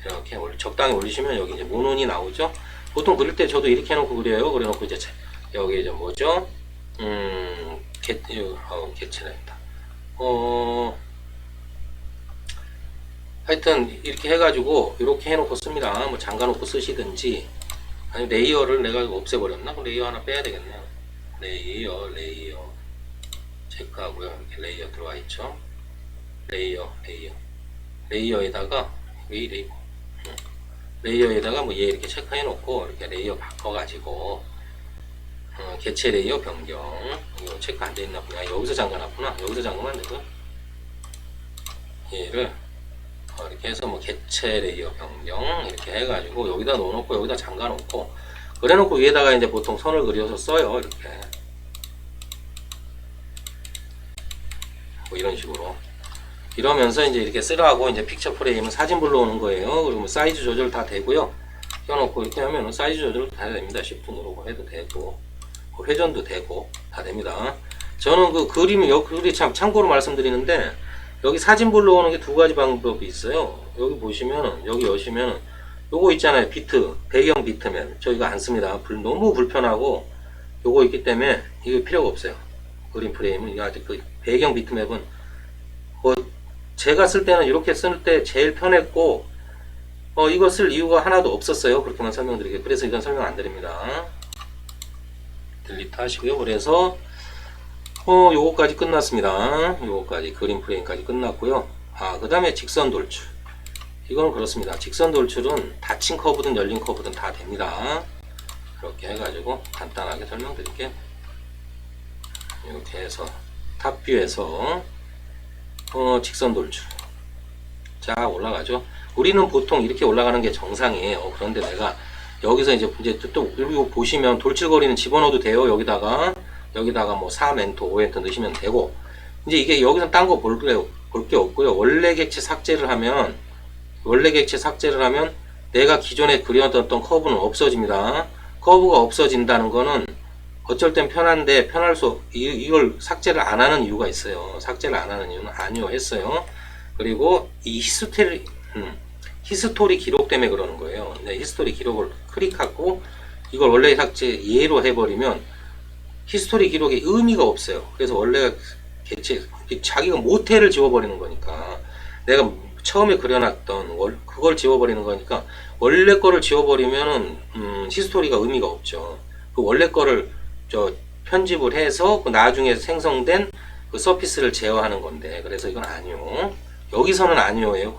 이렇게 적당히 올리시면 여기 이제 모논이 나오죠. 보통 그릴 때 저도 이렇게 해놓고 그려요. 그래놓고 이제 여기 이제 뭐죠? 개체란다. 하여튼 이렇게 해가지고 이렇게 해놓고 씁니다. 뭐 잠가놓고 쓰시든지 아니 레이어를 내가 없애버렸나? 그럼 레이어 하나 빼야 되겠네요. 레이어 체크하고요. 이렇게 레이어 들어와 있죠. 레이어에다가 레이어에다가 뭐 얘 이렇게 체크해 놓고 이렇게 레이어 바꿔가지고 개체 레이어 변경 이거 체크 안 돼 있나 보냐. 여기서 잠가놨구나. 여기서 잠그면 안 되고요. 얘를 이렇게 해서 뭐 개체 레이어 변경 이렇게 해가지고 여기다 넣어놓고 여기다 잠가놓고 그래놓고 위에다가 이제 보통 선을 그려서 써요. 이렇게 뭐 이런 식으로 이러면서 이제 이렇게 쓰라고 이제 픽처 프레임은 사진 불러오는 거예요. 그리고 사이즈 조절 다 되고요. 껴놓고 이렇게 하면 사이즈 조절 다 됩니다. Shift 누르고 해도 되고 회전도 되고 다 됩니다. 저는 그 그림이 여기 참고로 말씀드리는데 여기 사진 불러오는 게 두 가지 방법이 있어요. 여기 보시면은 여기 여시면은 요거 있잖아요. 비트 배경 비트맵 저 이거 안 씁니다. 너무 불편하고 요거 있기 때문에 이거 필요가 없어요. 그림 프레임은 이거 아직 그 배경 비트맵은 뭐 제가 쓸 때는 이렇게 쓸 때 제일 편했고 이거 쓸 이유가 하나도 없었어요. 그렇게만 설명드리게. 그래서 이건 설명 안 드립니다. 딜리트 하시고요. 그래서 요거까지 끝났습니다. 요거까지 그림 프레임까지 끝났고요. 그 다음에 직선 돌출. 이거는 그렇습니다. 직선 돌출은 닫힌 커브든 열린 커브든 다 됩니다. 이렇게 해가지고 간단하게 설명드릴게요. 이렇게 해서 탑뷰에서 직선 돌출. 자 올라가죠. 우리는 보통 이렇게 올라가는 게 정상이에요. 그런데 내가 여기서 이제 또 그리고 보시면 돌출거리는 집어넣어도 돼요. 여기다가 뭐 4엔터 5엔터 넣으시면 되고 이제 이게 여기서 딴 거 볼게요. 볼 게 없고요. 원래 객체 삭제를 하면 내가 기존에 그려뒀던 커브는 없어집니다. 커브가 없어진다는 거는 어쩔 땐 편한데 이걸 삭제를 안 하는 이유가 있어요. 삭제를 안 하는 이유는 아니요 했어요. 그리고 이 히스토리 기록 때문에 그러는 거예요. 히스토리 기록을 클릭하고 이걸 원래 삭제 예로 해버리면 히스토리 기록에 의미가 없어요. 그래서 원래 객체 자기가 모태를 지워버리는 거니까 내가 처음에 그려놨던 그걸 지워버리는 거니까 원래 거를 지워버리면은 히스토리가 의미가 없죠. 그 원래 거를 편집을 해서 그 나중에 생성된 그 서피스를 제어하는 건데 그래서 이건 아니요. 여기서는 아니요예요.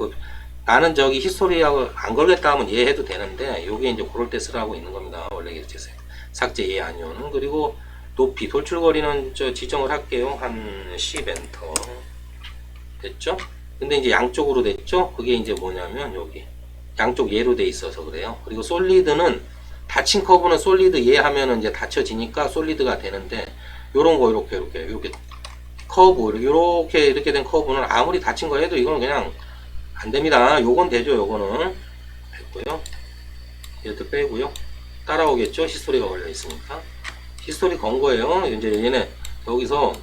나는 저기 히스토리하고 안 걸겠다 하면 이해해도 되는데 요게 이제 그럴 때 쓰라고 있는 겁니다. 원래 객체 삭제 예 아니요는. 그리고 높이 돌출거리는 지정을 할게요. 한 10 엔터 됐죠? 근데 이제 양쪽으로 됐죠? 그게 이제 뭐냐면 여기 양쪽 예로 돼 있어서 그래요. 그리고 솔리드는 닫힌 커브는 솔리드 예 하면은 이제 닫혀지니까 솔리드가 되는데 요런 거 이렇게 커브 이렇게 된 커브는 아무리 닫힌 거 해도 이거는 그냥 안 됩니다. 요건 되죠. 요거는 됐고요. 얘도 빼고요. 따라오겠죠? 히스토리가 걸려 있으니까. 히스토리 건 거예요. 이제 얘네 여기서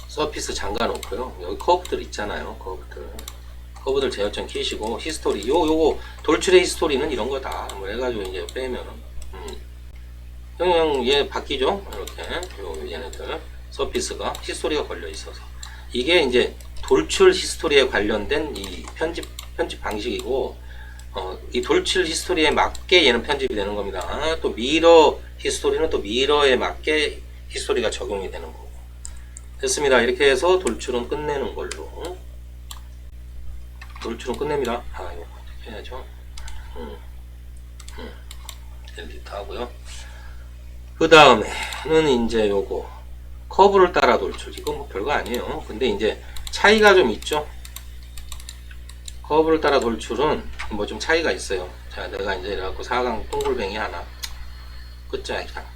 서피스 잠가 놓고요. 여기 커브들 있잖아요. 커브들 제어점 키시고 히스토리 요거 돌출의 히스토리는 이런 거다. 뭐 해가지고 이제 빼면은 그냥 얘 바뀌죠. 이렇게 얘네들 서피스가 히스토리가 걸려 있어서 이게 이제 돌출 히스토리에 관련된 이 편집 방식이고 이 돌출 히스토리에 맞게 얘는 편집이 되는 겁니다. 또 미러 히스토리는 또 미러에 맞게 히스토리가 적용이 되는 거고. 됐습니다. 이렇게 해서 돌출은 끝내는 걸로. 돌출은 끝냅니다. 이거 어떻게 해야죠? 델리트 하고요. 그 다음에는 이제 요거 커브를 따라 돌출. 이건 뭐 별거 아니에요. 근데 이제 차이가 좀 있죠. 커브를 따라 돌출은 뭐 좀 차이가 있어요. 자, 내가 이제 이래갖고 사각 동글뱅이 하나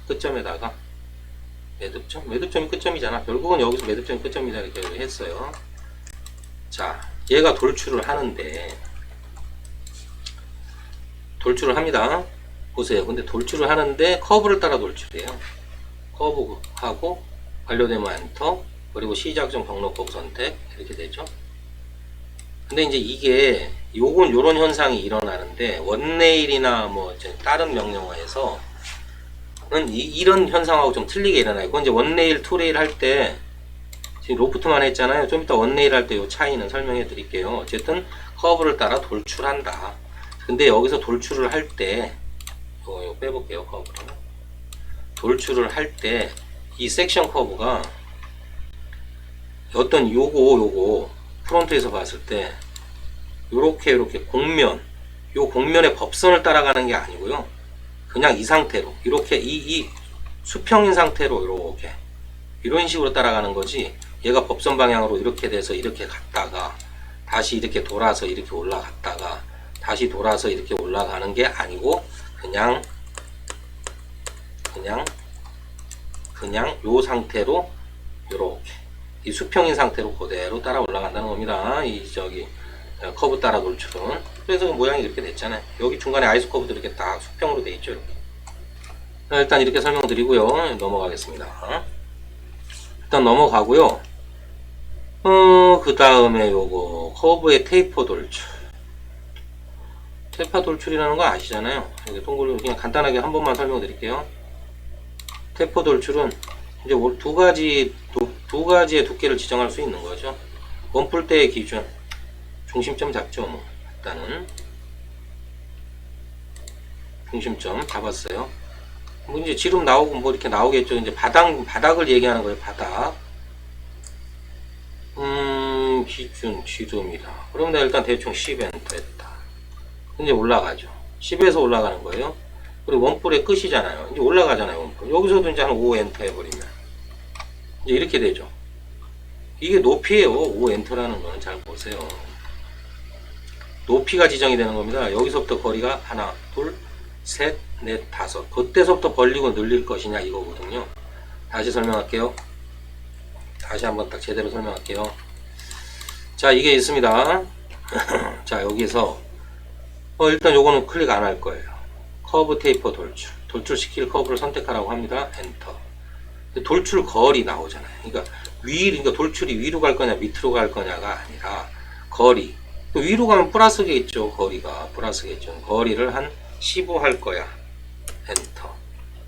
끝점에다가 매듭점이 끝점이잖아. 결국은 여기서 매듭점이 끝점이다 이렇게 했어요. 자, 얘가 돌출을 하는데 돌출을 합니다. 보세요. 근데 돌출을 하는데 커브를 따라 돌출해요. 커브하고 완료되면 엔터, 그리고 시작점 경로 커브 선택 이렇게 되죠. 근데 이제 이게 요런 현상이 일어나는데 원네일이나 뭐 다른 명령어에서 이런 현상하고 좀 틀리게 일어나요. 그건 이제 원네일, 투레일 할 때 지금 로프트만 했잖아요. 좀 이따 원네일 할 때 요 차이는 설명해 드릴게요. 어쨌든 커브를 따라 돌출한다. 근데 여기서 돌출을 할 때 이거 빼볼게요. 커브를 돌출을 할 때 이 섹션 커브가 어떤 요거 프론트에서 봤을 때 요렇게 요 곡면의 법선을 따라가는 게 아니고요. 그냥 이 상태로 이렇게 이 수평인 상태로 이렇게 이런 식으로 따라가는 거지. 얘가 법선 방향으로 이렇게 돼서 이렇게 갔다가 다시 이렇게 돌아서 이렇게 올라갔다가 다시 돌아서 이렇게 올라가는 게 아니고 그냥 요 상태로 요렇게 이 수평인 상태로 그대로 따라 올라간다는 겁니다. 이 커브 따라 돌출은. 그래서 그 모양이 이렇게 됐잖아요. 여기 중간에 아이소 커브도 이렇게 딱 수평으로 돼 있죠. 이렇게. 일단 이렇게 설명드리고요. 넘어가겠습니다. 일단 넘어가고요. 그 다음에 요거 커브의 테이퍼 돌출. 테이퍼 돌출이라는 거 아시잖아요. 여기 동그랗게 그냥 간단하게 한 번만 설명드릴게요. 테이퍼 돌출은 이제 두 가지의 두께를 지정할 수 있는 거죠. 원풀 때의 기준 중심점 잡죠. 뭐 일단은 중심점 잡았어요. 뭐 이제 지름 나오고 뭐 이렇게 나오겠죠. 이제 바닥을 얘기하는 거예요. 바닥. 기준 지름이다. 그럼 내가 일단 대충 10 엔터 했다. 이제 올라가죠. 10에서 올라가는 거예요. 그리고 원뿔의 끝이잖아요. 이제 올라가잖아요. 원뿔. 여기서도 이제 한 5 엔터 해버리면 이제 이렇게 되죠. 이게 높이에요. 5 엔터라는 거는 잘 보세요. 높이가 지정이 되는 겁니다. 여기서부터 거리가 하나, 둘, 셋, 넷, 다섯. 그때서부터 벌리고 늘릴 것이냐 이거거든요. 다시 설명할게요. 다시 한번 딱 제대로 설명할게요. 자, 이게 있습니다. 자, 여기서 일단 요거는 클릭 안 할 거예요. 커브 테이퍼 돌출시킬 커브를 선택하라고 합니다. 엔터. 돌출 거리 나오잖아요. 그러니까 그러니까 돌출이 위로 갈 거냐 밑으로 갈 거냐가 아니라 거리. 위로 가면 플러스겠죠. 거리가 플러스겠죠. 거리를 한 15 할 거야. 엔터.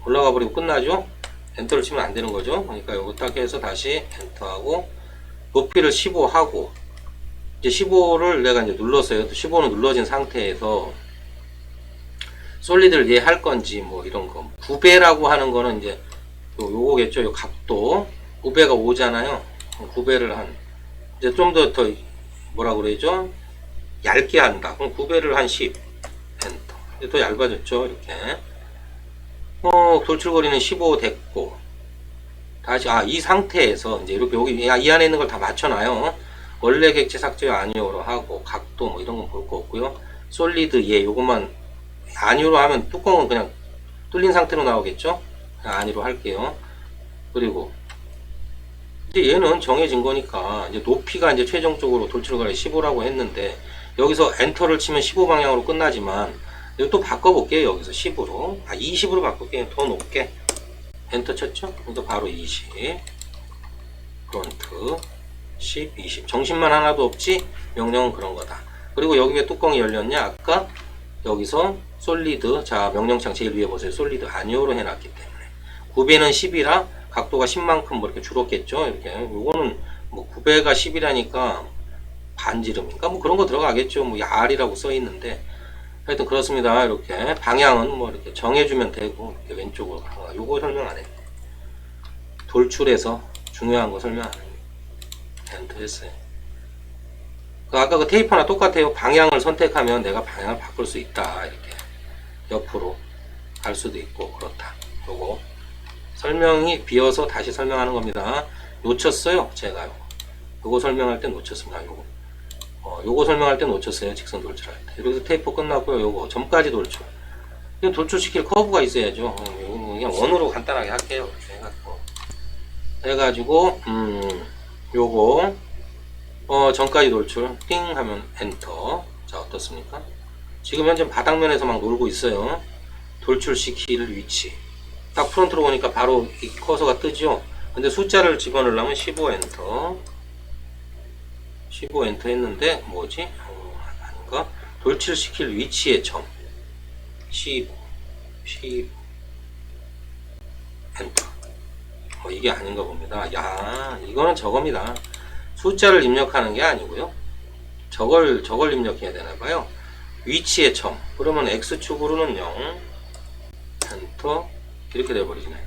올라가 버리고 끝나죠. 엔터를 치면 안 되는 거죠. 그러니까 요거 딱 해서 다시 엔터하고 높이를 15 하고 이제 15를 내가 이제 눌렀어요. 15는 눌러진 상태에서 솔리드를 얘 할 건지 뭐 이런 거 9배라고 하는 거는 이제 요거겠죠. 요 각도 9배가 오잖아요. 9배를 한 이제 좀 더 뭐라 그러죠? 얇게 한다. 그럼 9배를 한 10 엔터. 이제 더 얇아졌죠. 이렇게 돌출거리는 15 됐고 다시 이 상태에서 이제 이렇게 여기 이 안에 있는 걸 다 맞춰놔요. 원래 객체 삭제 아니오로 하고 각도 뭐 이런 건 볼 거 없고요. 솔리드 요것만 아니오로 하면 뚜껑은 그냥 뚫린 상태로 나오겠죠. 그냥 아니로 할게요. 그리고 이제 얘는 정해진 거니까 이제 높이가 이제 최종적으로 돌출거리 15라고 했는데 여기서 엔터를 치면 15 방향으로 끝나지만 이거 또 바꿔볼게요. 여기서 10으로 20으로 바꿀게요. 더 높게 엔터 쳤죠. 그래서 바로 20 프론트 10, 20 정신만 하나도 없지. 명령은 그런 거다. 그리고 여기 왜 뚜껑이 열렸냐. 아까 여기서 솔리드 자 명령창 제일 위에 보세요. 솔리드 아니오로 해놨기 때문에 9배는 10이라 각도가 10만큼 뭐 이렇게 줄었겠죠. 이렇게 요거는 뭐 9배가 10이라니까 반지름인가 뭐 그런 거 들어가겠죠. 뭐 R이라고 써 있는데 하여튼 그렇습니다. 이렇게 방향은 뭐 이렇게 정해주면 되고 이렇게 왼쪽으로 요거 설명 안 해. 돌출해서 중요한 거 설명 안 해. 엔터 했어요. 아까 그 테이프나 똑같아요. 방향을 선택하면 내가 방향을 바꿀 수 있다. 이렇게 옆으로 갈 수도 있고 그렇다. 요거 설명이 비어서 다시 설명하는 겁니다. 놓쳤어요. 제가 요거 설명할 때 놓쳤습니다. 요거 설명할 때 놓쳤어요. 직선 돌출할 때. 여기서 테이프 끝났고요. 요거 점까지 돌출. 이거 돌출시킬 커브가 있어야죠. 그냥 원으로 간단하게 할게요. 해가지고 요거 전까지 돌출 띵 하면 엔터. 자 어떻습니까? 지금 현재 바닥면에서 막 놀고 있어요. 돌출시킬 위치 딱 프론트로 오니까 바로 이 커서가 뜨죠. 근데 숫자를 집어넣으려면 15 엔터 15 엔터 했는데 뭐지? 아닌가? 돌출시킬 위치의 점 15 엔터 이게 아닌가 봅니다. 야 이거는 저겁니다. 숫자를 입력하는 게 아니고요. 저걸 입력해야 되나봐요. 위치의 점 그러면 X축으로는 0 엔터 이렇게 돼버리잖아요.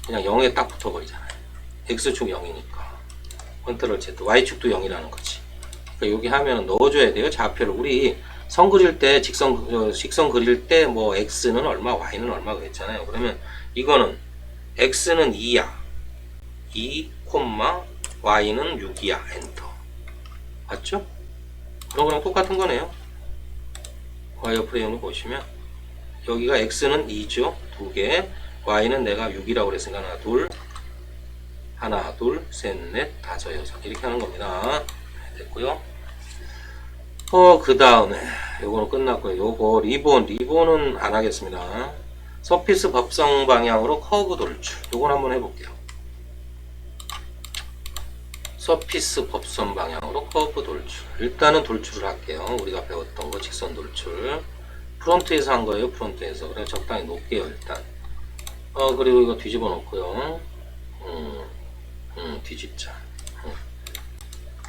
그냥 0에 딱 붙어버리잖아요. X축 0이니까 컨트롤 Z Y축도 0이라는 거지. 그러니까 여기 하면은 넣어줘야 돼요. 좌표를 우리 선 그릴 때 직선 그릴 때 뭐 X는 얼마 Y는 얼마 그랬잖아요. 그러면 이거는 X는 2야 2, Y는 6이야 엔터 맞죠? 그런 거랑 똑같은 거네요. 와이어 프레임을 보시면 여기가 X는 2죠. 2개 Y는 내가 6이라고 그랬으니까 하나 둘 셋 넷 다섯 여섯 이렇게 하는 겁니다. 됐고요. 그 다음에 요거는 끝났고요. 요거 리본은 안 하겠습니다. 서피스 법성 방향으로 커브 돌출 요건 한번 해볼게요. 서피스 법선 방향으로 커브 돌출 일단은 돌출을 할게요. 우리가 배웠던 거 직선 돌출 프론트에서 한 거예요. 프론트에서 그래 적당히 놓을게요. 일단 그리고 이거 뒤집어 놓고요. 뒤집자.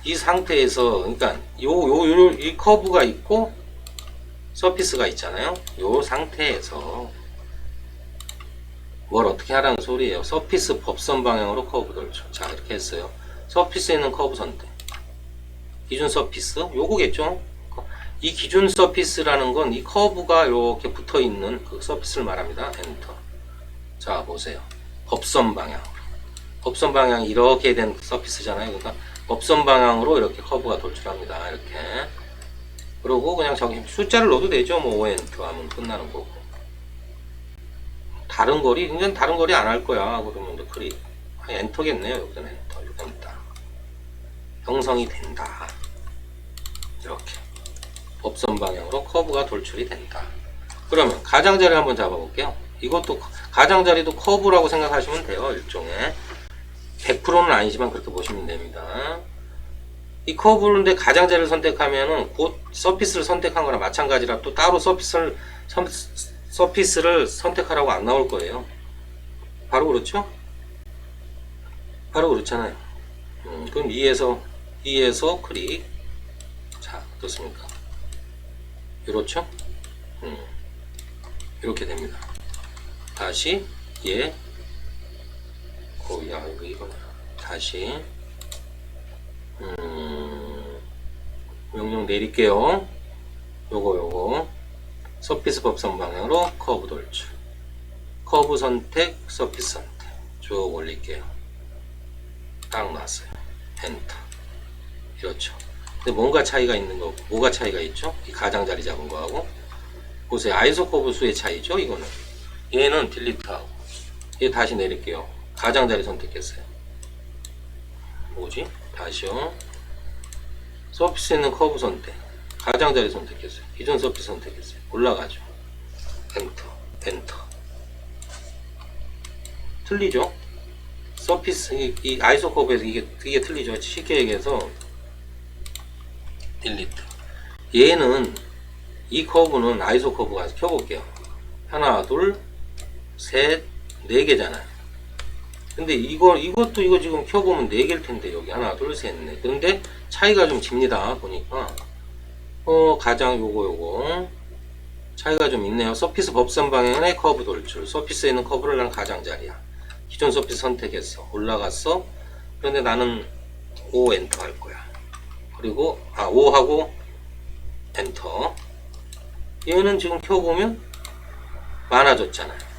이 상태에서 그러니까 이 커브가 있고 서피스가 있잖아요. 요 상태에서 뭘 어떻게 하라는 소리예요. 서피스 법선 방향으로 커브 돌출. 자 이렇게 했어요. 서피스에 있는 커브 선택. 기준 서피스 요거겠죠. 이 기준 서피스라는 건 이 커브가 이렇게 붙어 있는 그 서피스를 말합니다. 엔터. 자 보세요. 법선 방향 이렇게 된 서피스잖아요. 그러니까 법선 방향으로 이렇게 커브가 돌출합니다. 이렇게. 그리고 그냥 저기 숫자를 넣어도 되죠. 뭐 5 엔터 하면 끝나는 거고. 다른 거리 이제 다른 거리 안 할 거야. 그러면 이제 클릭 엔터겠네요. 여기는 엔터. 형성이 된다. 이렇게 법선 방향으로 커브가 돌출이 된다. 그러면 가장자리 한번 잡아볼게요. 이것도 가장자리도 커브라고 생각하시면 돼요. 일종의 100%는 아니지만 그렇게 보시면 됩니다. 이 커브인데 가장자리를 선택하면은 곧 서피스를 선택한 거나 마찬가지라 또 따로 서피스를 선택하라고 안 나올 거예요. 바로 그렇죠? 바로 그렇잖아요. 그럼 2에서 클릭. 자, 어떻습니까? 이렇죠? 이렇게 됩니다. 다시 야 이거 다시 명령 내릴게요. 요거 서피스 법선 방향으로 커브 돌출, 커브 선택, 서피스 선택 쭉 올릴게요. 딱 나왔어요. 엔터. 이렇죠. 근데 뭔가 차이가 있는 거고, 뭐가 차이가 있죠? 이 가장자리 잡은 거하고 보세요. 아이소 커브 수의 차이죠. 이거는 얘는 딜리트하고 얘 다시 내릴게요. 가장자리 선택했어요. 뭐지? 다시요. 서피스에 있는 커브 선택, 가장자리 선택했어요. 기존 서피스 선택했어요. 올라가죠. 엔터. 틀리죠? 서피스 이 아이소 커브에서 이게 틀리죠. 쉽게 얘기해서 딜리트. 얘는 이 커브는 아이소 커브가 켜볼게요. 하나, 둘, 셋, 네 개잖아요. 근데 이것도 지금 켜보면 네 개일 텐데 여기 하나, 둘, 셋, 넷. 근데 차이가 좀 집니다. 보니까 가장 요거 차이가 좀 있네요. 서피스 법선 방향의 커브 돌출. 서피스에 있는 커브를 난 가장자리야. 기존 서피스 선택했어. 올라갔어. 그런데 나는 5 엔터 할 거야. 그리고 5하고 엔터. 얘는 지금 켜보면 많아졌잖아요.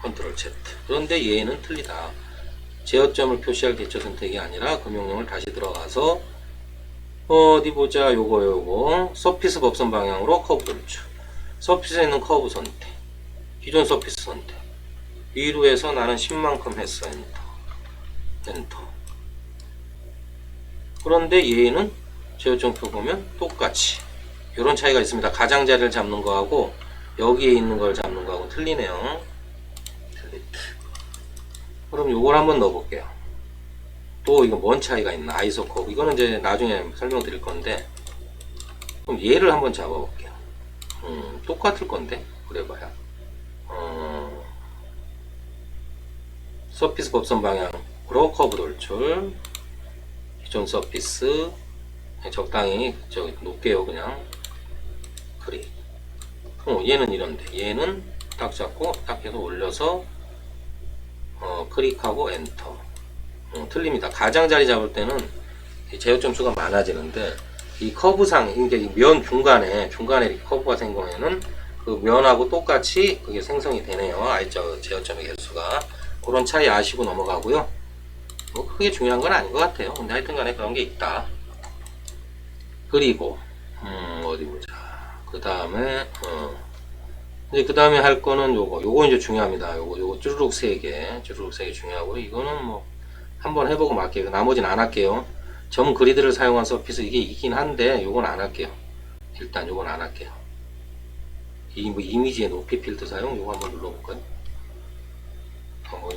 컨트롤 Z. 그런데 얘는 틀리다. 제어점을 표시할 대처 선택이 아니라 그 명령을 다시 들어가서 어디 보자. 요거 서피스 법선 방향으로 커브 돌출. 서피스에 있는 커브 선택. 기존 서피스 선택. 위로 해서 나는 10만큼 했어. 엔터. 그런데 얘는 제어점 펴보면 똑같이 이런 차이가 있습니다. 가장자리를 잡는 거하고 여기에 있는 걸 잡는 거하고 틀리네요. 딜리트. 그럼 요걸 한번 넣어볼게요. 또 이거 뭔 차이가 있나? 아이소 커브. 이거는 이제 나중에 설명드릴 건데, 그럼 얘를 한번 잡아볼게요. 똑같을 건데 그래봐야. 서피스 법선 방향으로 커브 돌출. 기존 서피스 적당히 저기 놓을게요. 그냥 클릭. 얘는 이런데 얘는 딱 잡고 딱 해서 올려서 클릭하고 엔터. 틀립니다. 가장자리 잡을 때는 제어점 수가 많아지는데 이 커브상 이제 면 중간에 커브가 생기면은 그 면하고 똑같이 그게 생성이 되네요. 제어점의 개수가. 그런 차이 아시고 넘어가고요. 뭐 크게 중요한 건 아닌 것 같아요. 근데 하여튼 간에 그런 게 있다. 그리고 어디 보자. 그 다음에 이제 그 다음에 할 거는 요거 이제 중요합니다. 요거 쭈루룩 3개 중요하고, 이거는 뭐 한번 해보고 말게요. 나머지는 안 할게요. 점 그리드를 사용한 서피스 이게 있긴 한데 요건 안 할게요. 일단 요건 안 할게요. 뭐 이미지의 높이 필드 사용 요거 한번 눌러볼까요?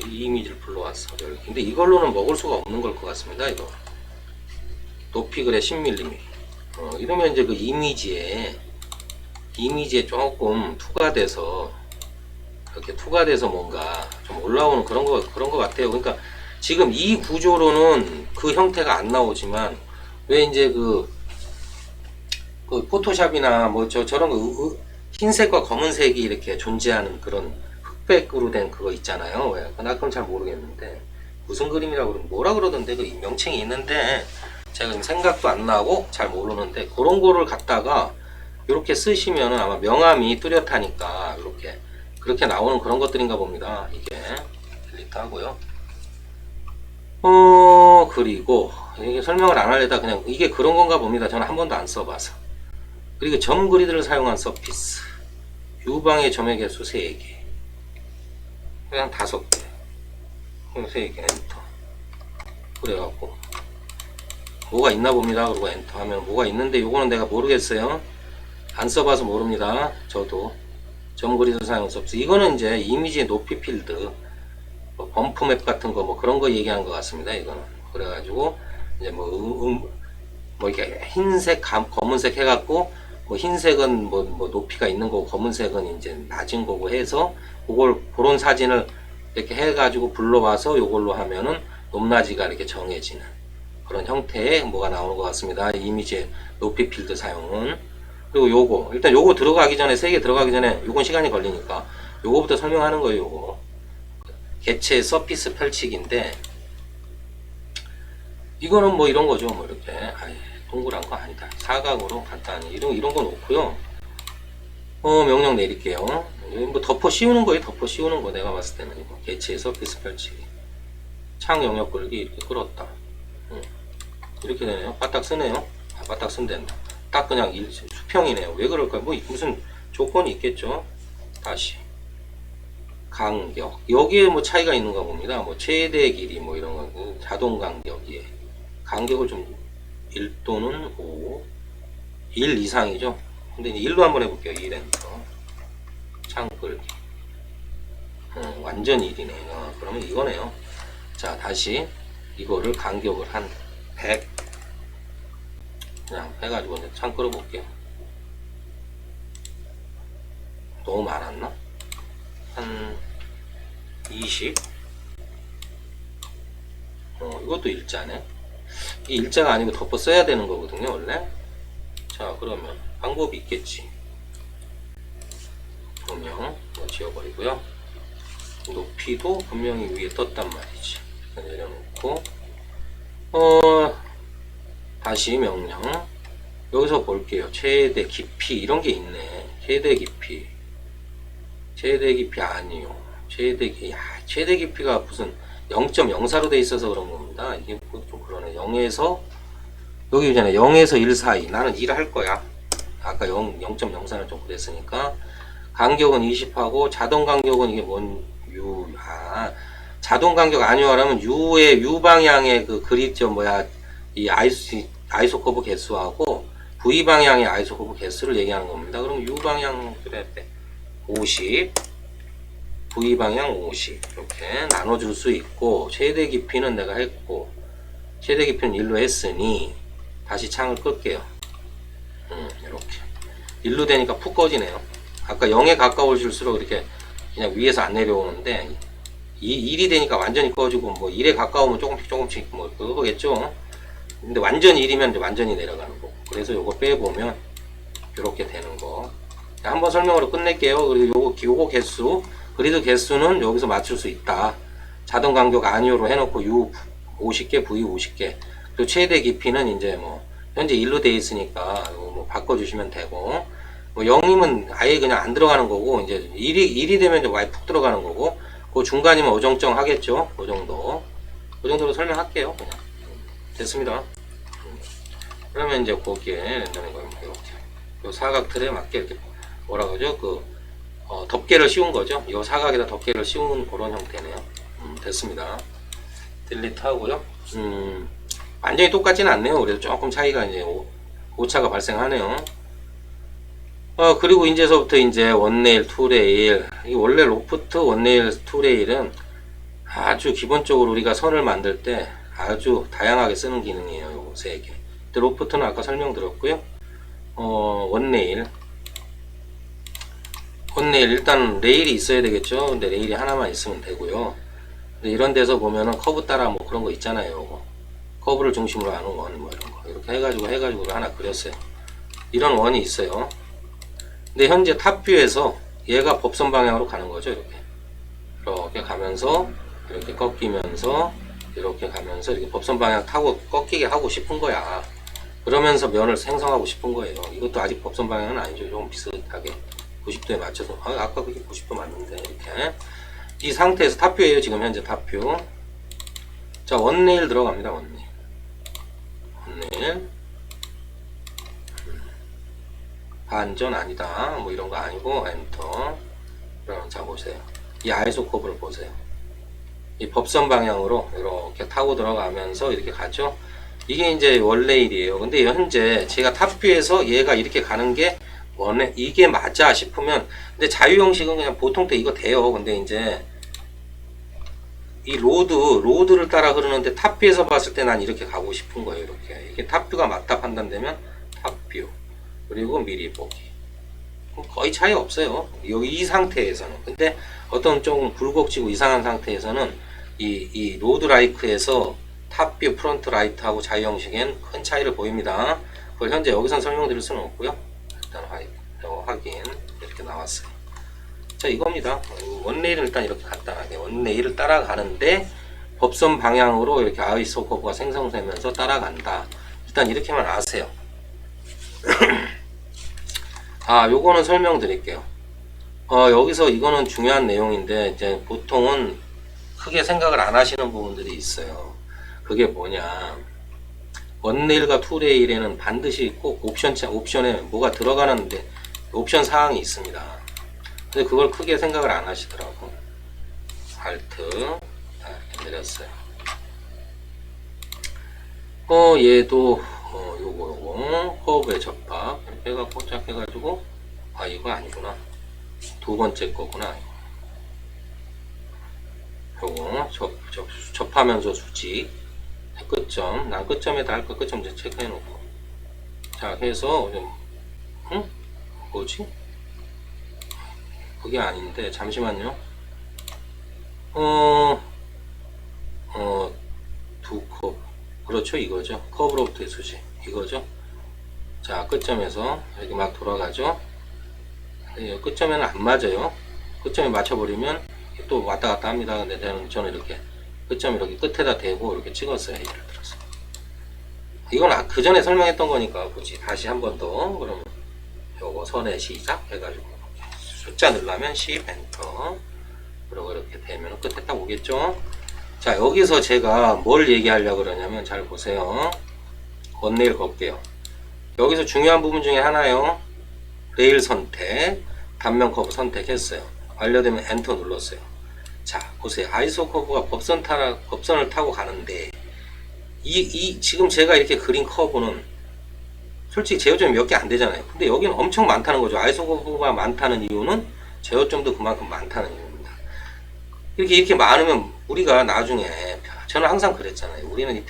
이 이미지를 불러왔어. 근데 이걸로는 먹을 수가 없는 걸 것 같습니다. 이거 높이 그래 10mm. 이러면 이제 그 이미지에 조금 투과돼서 뭔가 좀 올라오는 그런 거 같아요. 그러니까 지금 이 구조로는 그 형태가 안 나오지만 왜 이제 그 포토샵이나 뭐 저런 거 흰색과 검은색이 이렇게 존재하는 그런 흑백으로 된 그거 있잖아요. 왜? 나 그건 잘 모르겠는데 무슨 그림이라고 그러면 뭐라 그러던데 그 명칭이 있는데 제가 지금 생각도 안 나고 잘 모르는데 그런 거를 갖다가 이렇게 쓰시면은 아마 명암이 뚜렷하니까 그렇게 나오는 그런 것들인가 봅니다. 이게 딜리트 하고요. 그리고 이게 설명을 안 하려다 그냥 이게 그런 건가 봅니다. 저는 한 번도 안 써봐서. 그리고 점 그리드를 사용한 서피스. 유방의 점의 개수 3개. 그냥 5개. 3개 엔터. 그래갖고 뭐가 있나 봅니다. 그리고 엔터 하면 뭐가 있는데 요거는 내가 모르겠어요. 안 써봐서 모릅니다. 저도 점 그리드 사용 서비스. 이거는 이제 이미지 높이 필드, 뭐 범프 맵 같은 거 뭐 그런 거 얘기한 것 같습니다. 이거는 그래가지고 이제 뭐 이렇게 흰색, 검은색 해갖고 뭐 흰색은 뭐 높이가 있는 거고 검은색은 이제 낮은 거고 해서 그런 사진을 이렇게 해가지고 불러와서 요걸로 하면은 높낮이가 이렇게 정해지는 그런 형태의 뭐가 나오는 것 같습니다. 이미지 높이 필드 사용은. 그리고 요거 일단 요거 들어가기 전에, 세 개 들어가기 전에 요건 시간이 걸리니까 요거부터 설명하는 거예요. 요거 개체 서피스 펼치기인데 이거는 뭐 이런 거죠. 뭐 이렇게 동그란 거 아니다. 사각으로 간단히 이런 거 놓고요. 명령 내릴게요. 뭐 덮어 씌우는 거예요. 덮어 씌우는 거. 내가 봤을 때는 이거 개체 서피스 펼치기, 창 영역 끌기 이렇게 끌었다. 이렇게 되네요. 바닥 쓰네요. 바닥 쓰면 된다. 딱 그냥 수평이네요. 왜 그럴까요? 뭐 무슨 조건이 있겠죠. 다시 간격, 여기에 뭐 차이가 있는가 봅니다. 뭐 최대 길이 뭐 이런 거, 자동 간격이에 간격을 좀 1 또는 5, 1 이상이죠. 근데 이제 1로 한번 해볼게요. 1 엔터, 창 끌기. 완전 1이네. 그러면 이거네요. 자, 다시 이거를 간격을 한 100 그냥 해가지고 창 끌어볼게요. 너무 많았나? 한 20. 이것도 일자네. 이 일자가 아니고 덮어 써야 되는 거거든요, 원래. 자, 그러면 방법이 있겠지. 조명 지워버리고요. 높이도 분명히 위에 떴단 말이지. 내려놓고 다시 명령. 여기서 볼게요. 최대 깊이 이런 게 있네. 최대 깊이 아니요. 최대 깊이가 무슨 0.04로 돼 있어서 그런 겁니다. 이게 좀 그러네. 0에서 여기 있잖아요. 0에서 1 사이. 나는 1 할 거야. 아까 0.04는 좀 그랬으니까. 간격은 20하고 자동 간격은 이게 뭔 자동 간격 아니오라면 U 방향의 그 그립죠. 뭐야, 이 아이소 커브 개수하고 V 방향의 아이소 커브 개수를 얘기하는 겁니다. 그럼 U 방향 그래 50, V 방향 50 이렇게 나눠줄 수 있고, 최대 깊이는 내가 했고 최대 깊이는 1로 했으니 다시 창을 끌게요. 이렇게 1로 되니까 푹 꺼지네요. 아까 0에 가까워질수록 이렇게 그냥 위에서 안 내려오는데 1이 되니까 완전히 꺼지고, 뭐 1에 가까우면 조금씩 뭐 그거겠죠. 근데 완전 1이면 이제 완전히 내려가는 거고. 그래서 요거 빼보면 이렇게 되는 거. 한번 설명으로 끝낼게요. 그리고 요거 개수, 그리드 개수는 여기서 맞출 수 있다. 자동 간격 아니오로 해놓고 U 50개, V 50개. 그리고 최대 깊이는 이제 뭐 현재 1로 돼 있으니까 뭐 바꿔주시면 되고, 뭐 0이면 아예 그냥 안 들어가는 거고, 이제 1이 되면 이제 많이 푹 들어가는 거고, 그 중간이면 어정쩡 하겠죠. 그 정도로 설명할게요. 그냥 됐습니다. 그러면 이제 거기에 랜덤인 거예요. 이렇게 요 사각 틀에 맞게 이렇게 뭐라 그러죠? 덮개를 씌운 거죠. 요 사각에다 덮개를 씌운 그런 형태네요. 됐습니다. 딜리트 하고요. 완전히 똑같지는 않네요. 그래도 조금 차이가 이제 오차가 발생하네요. 그리고 이제서부터 이제 원레일, 투레일. 이 원래 로프트, 원레일, 투레일은 아주 기본적으로 우리가 선을 만들 때 아주 다양하게 쓰는 기능이에요. 요거 세 개. 근데 로프트는 아까 설명드렸고요. 원레일 일단 레일이 있어야 되겠죠. 근데 레일이 하나만 있으면 되고요. 근데 이런 데서 보면은 커브 따라 뭐 그런 거 있잖아요. 요거 커브를 중심으로 하는 원, 뭐 이런 거 이렇게 해가지고 하나 그렸어요. 이런 원이 있어요. 근데 현재 탑뷰에서 얘가 법선 방향으로 가는 거죠. 이렇게 가면서 이렇게 꺾이면서 이렇게 가면서 이렇게 법선 방향 타고 꺾이게 하고 싶은 거야. 그러면서 면을 생성하고 싶은 거예요. 이것도 아직 법선 방향은 아니죠. 좀 비슷하게 90도에 맞춰서. 아까 그게 90도 맞는데. 이렇게 이 상태에서 탑뷰예요. 지금 현재 탑뷰. 자, 원레일 들어갑니다. 원레일 반전 아니다. 뭐 이런 거 아니고 엔터. 그럼 자 보세요. 이 아이소 커브를 보세요. 이 법선 방향으로 이렇게 타고 들어가면서 이렇게 가죠. 이게 이제 원레일이에요. 근데 현재 제가 탑뷰에서 얘가 이렇게 가는 게 이게 맞아 싶으면, 근데 자유 형식은 그냥 보통 때 이거 돼요. 근데 이제 이 로드를 따라 흐르는데 탑뷰에서 봤을 때 난 이렇게 가고 싶은 거예요. 이렇게 이게 탑뷰가 맞다 판단되면 탑뷰, 그리고 미리 보기, 거의 차이 없어요. 여기 이 상태에서는. 근데 어떤 좀 굴곡지고 이상한 상태에서는 이 로드 라이크에서 탑뷰 프론트 라이트하고 자유 형식엔 큰 차이를 보입니다. 그걸 현재 여기선 설명드릴 수는 없고요. 일단 확인. 이렇게 나왔어요. 자, 이겁니다. 원레일은 일단 이렇게 간단하게 원레일을 따라가는데 법선 방향으로 이렇게 아이소 커브가 생성되면서 따라간다. 일단 이렇게만 아세요. 아, 요거는 설명드릴게요. 여기서 이거는 중요한 내용인데 이제 보통은 크게 생각을 안 하시는 부분들이 있어요. 그게 뭐냐, 원레일과 투레일에는 반드시 꼭 옵션에 뭐가 들어가는데 옵션 사항이 있습니다. 근데 그걸 크게 생각을 안 하시더라고. 알트 이렇게 내렸어요. 얘도 요거 커브의 접합 이렇게 해갖고 쫙 해가지고, 아 이거 아니구나, 두 번째 거구나. 요거 접하면서 수직 끝점, 난 끝점에다 할 거 끝점 이제 체크해놓고, 자 해서 뭐지? 그게 아닌데 잠시만요. 두 컵, 그렇죠, 이거죠. 커브로부터의 수직 이거죠. 자, 끝점에서 이렇게 막 돌아가죠. 끝점에는 안 맞아요. 끝점에 맞춰버리면 또 왔다 갔다 합니다. 근데 저는 이렇게 끝점 이렇게 끝에다 대고 이렇게 찍었어요. 예를 들어서 이건 그 전에 설명했던 거니까 굳이 다시 한 번 더. 그러면 요거 선의 시작 해가지고 숫자 넣으려면 10 엔터, 그리고 이렇게 되면 끝에 딱 오겠죠. 자, 여기서 제가 뭘 얘기하려고 그러냐면 잘 보세요. 원레일 걸게요. 여기서 중요한 부분 중에 하나요. 레일 선택, 단면 커브 선택했어요. 완료되면 엔터 눌렀어요. 자, 보세요. 아이소 커브가 법선을 타고 가는데 지금 제가 이렇게 그린 커브는 솔직히 제어점이 몇 개 안 되잖아요. 근데 여기는 엄청 많다는 거죠. 아이소 커브가 많다는 이유는 제어점도 그만큼 많다는 이유입니다. 이렇게 많으면 우리가 나중에, 저는 항상 그랬잖아요. 우리는 이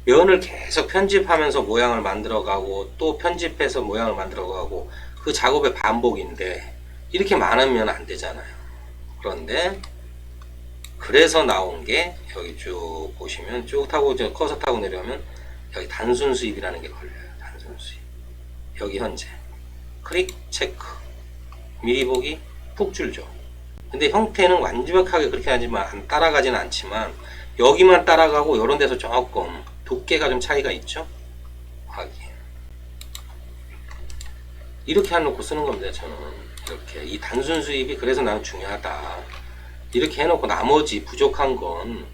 면을 계속 편집하면서 모양을 만들어가고 또 편집해서 모양을 만들어가고 그 작업의 반복인데 이렇게 많으면 안 되잖아요. 그런데 그래서 나온 게 여기 쭉 보시면 쭉 타고 커서 타고 내려오면 여기 단순 수입이라는 게 걸려요. 단순 수입. 여기 현재 클릭 체크, 미리 보기, 푹 줄죠. 근데 형태는 완벽하게 그렇게 하지만 따라가지는 않지만 여기만 따라가고 이런 데서 조금 두께가 좀 차이가 있죠. 확인. 이렇게 해놓고 쓰는 겁니다. 저는 이렇게 이 단순 수입이 그래서 나는 중요하다. 이렇게 해놓고 나머지 부족한 건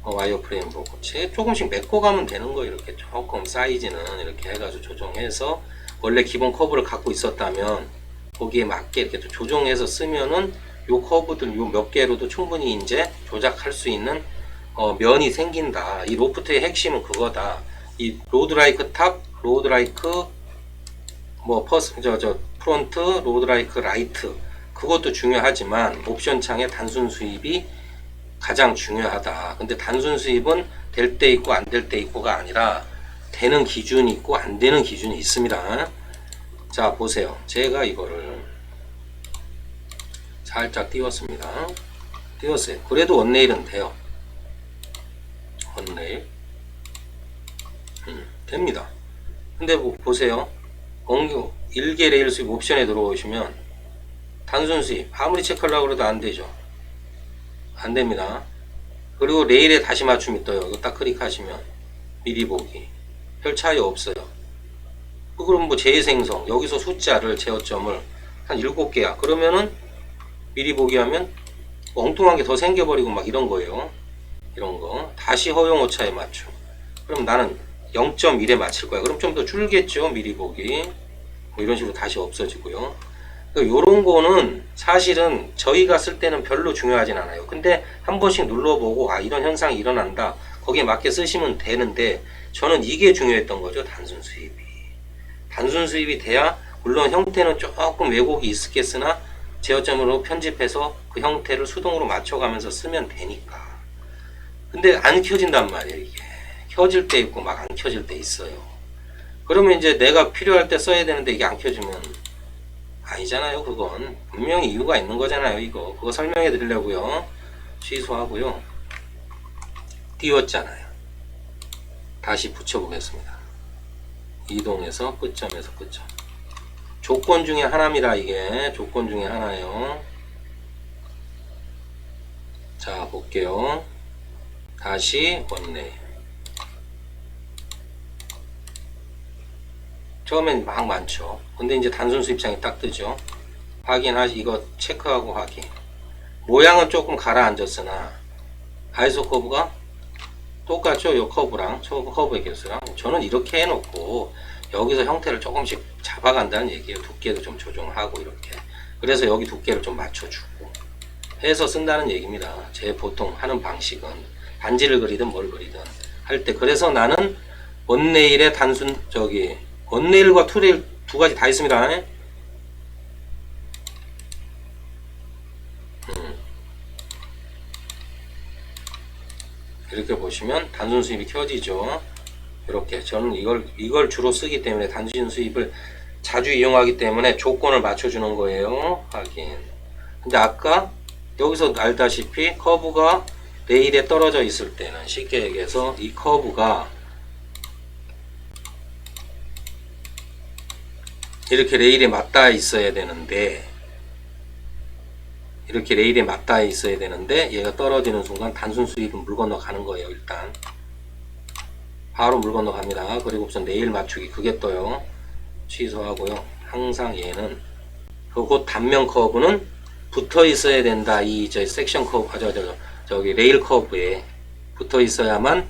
와이어프레임 보고 조금씩 메꿔가면 되는 거예요. 이렇게 조금 사이즈는 이렇게 해가지고 조정해서, 원래 기본 커브를 갖고 있었다면 거기에 맞게 이렇게 또 조정해서 쓰면은 요 커브들 요 몇 개로도 충분히 이제 조작할 수 있는 면이 생긴다. 이 로프트의 핵심은 그거다. 이 로드라이크 탑, 로드라이크 프론트, 로드라이크 라이트, 그것도 중요하지만 옵션 창의 단순 수입이 가장 중요하다. 근데 단순 수입은 될 때 있고 안 될 때 있고가 아니라 되는 기준이 있고 안 되는 기준이 있습니다. 자, 보세요. 제가 이거를 살짝 띄웠습니다. 띄웠어요. 그래도 원레일은 돼요. 원레일 됩니다. 근데 보세요. 일개 레일 수입 옵션에 들어오시면 단순 수입 아무리 체크하려고 해도 안 되죠. 안 됩니다. 그리고 레일에 다시 맞춤이 떠요. 이거 딱 클릭하시면 미리 보기, 별 차이 없어요. 그럼 뭐 재생성, 여기서 숫자를 제어점을 한 7개야. 그러면은 미리 보기 하면 엉뚱한 게 더 생겨버리고 막 이런 거예요. 이런 거 다시 허용 오차에 맞춤. 그럼 나는 0.1에 맞출 거야. 그럼 좀 더 줄겠죠. 미리 보기 뭐 이런 식으로 다시 없어지고요. 요런 거는 사실은 저희가 쓸 때는 별로 중요하진 않아요. 근데 한 번씩 눌러보고 아 이런 현상이 일어난다. 거기에 맞게 쓰시면 되는데 저는 이게 중요했던 거죠. 단순 수입이. 단순 수입이 돼야 물론 형태는 조금 왜곡이 있겠으나 제어점으로 편집해서 그 형태를 수동으로 맞춰가면서 쓰면 되니까. 근데 안 켜진단 말이에요. 이게. 켜질 때 있고 막 안 켜질 때 있어요. 그러면 이제 내가 필요할 때 써야 되는데 이게 안 켜지면 아니잖아요. 그건 분명히 이유가 있는 거잖아요. 이거 그거 설명해 드리려고요. 취소하고요. 띄웠잖아요. 다시 붙여 보겠습니다. 이동해서 끝점에서 끝점. 조건 중에 하나입니다. 이게 조건 중에 하나예요. 자 볼게요. 다시 원레일. 처음엔 막 많죠. 근데 이제 단순 수입창이 딱 뜨죠. 확인하시, 이거 체크하고 확인. 모양은 조금 가라앉았으나 아이소 커브가 똑같죠. 요 커브랑 커브의 개수랑. 저는 이렇게 해놓고 여기서 형태를 조금씩 잡아간다는 얘기예요. 두께도 좀 조정하고 이렇게. 그래서 여기 두께를 좀 맞춰주고 해서 쓴다는 얘기입니다. 제 보통 하는 방식은 반지를 그리든 뭘 그리든 할 때. 그래서 나는 원레일의 단순 원레일과 투레일 두 가지 다 있습니다. 이렇게 보시면 단순 수입이 켜지죠. 이렇게 저는 이걸 주로 쓰기 때문에 단순 수입을 자주 이용하기 때문에 조건을 맞춰주는 거예요. 확인. 근데 아까 여기서 알다시피 커브가 레일에 떨어져 있을 때는 쉽게 얘기해서 이 커브가 이렇게 레일에 맞닿아 있어야 되는데 얘가 떨어지는 순간 단순 수입은 물 건너 가는 거예요. 일단 바로 물 건너 갑니다. 그리고 우선 레일 맞추기 그게 떠요. 취소하고요. 항상 얘는 그 단면 커브는 붙어 있어야 된다. 이 섹션 커브 저기 레일 커브에 붙어 있어야만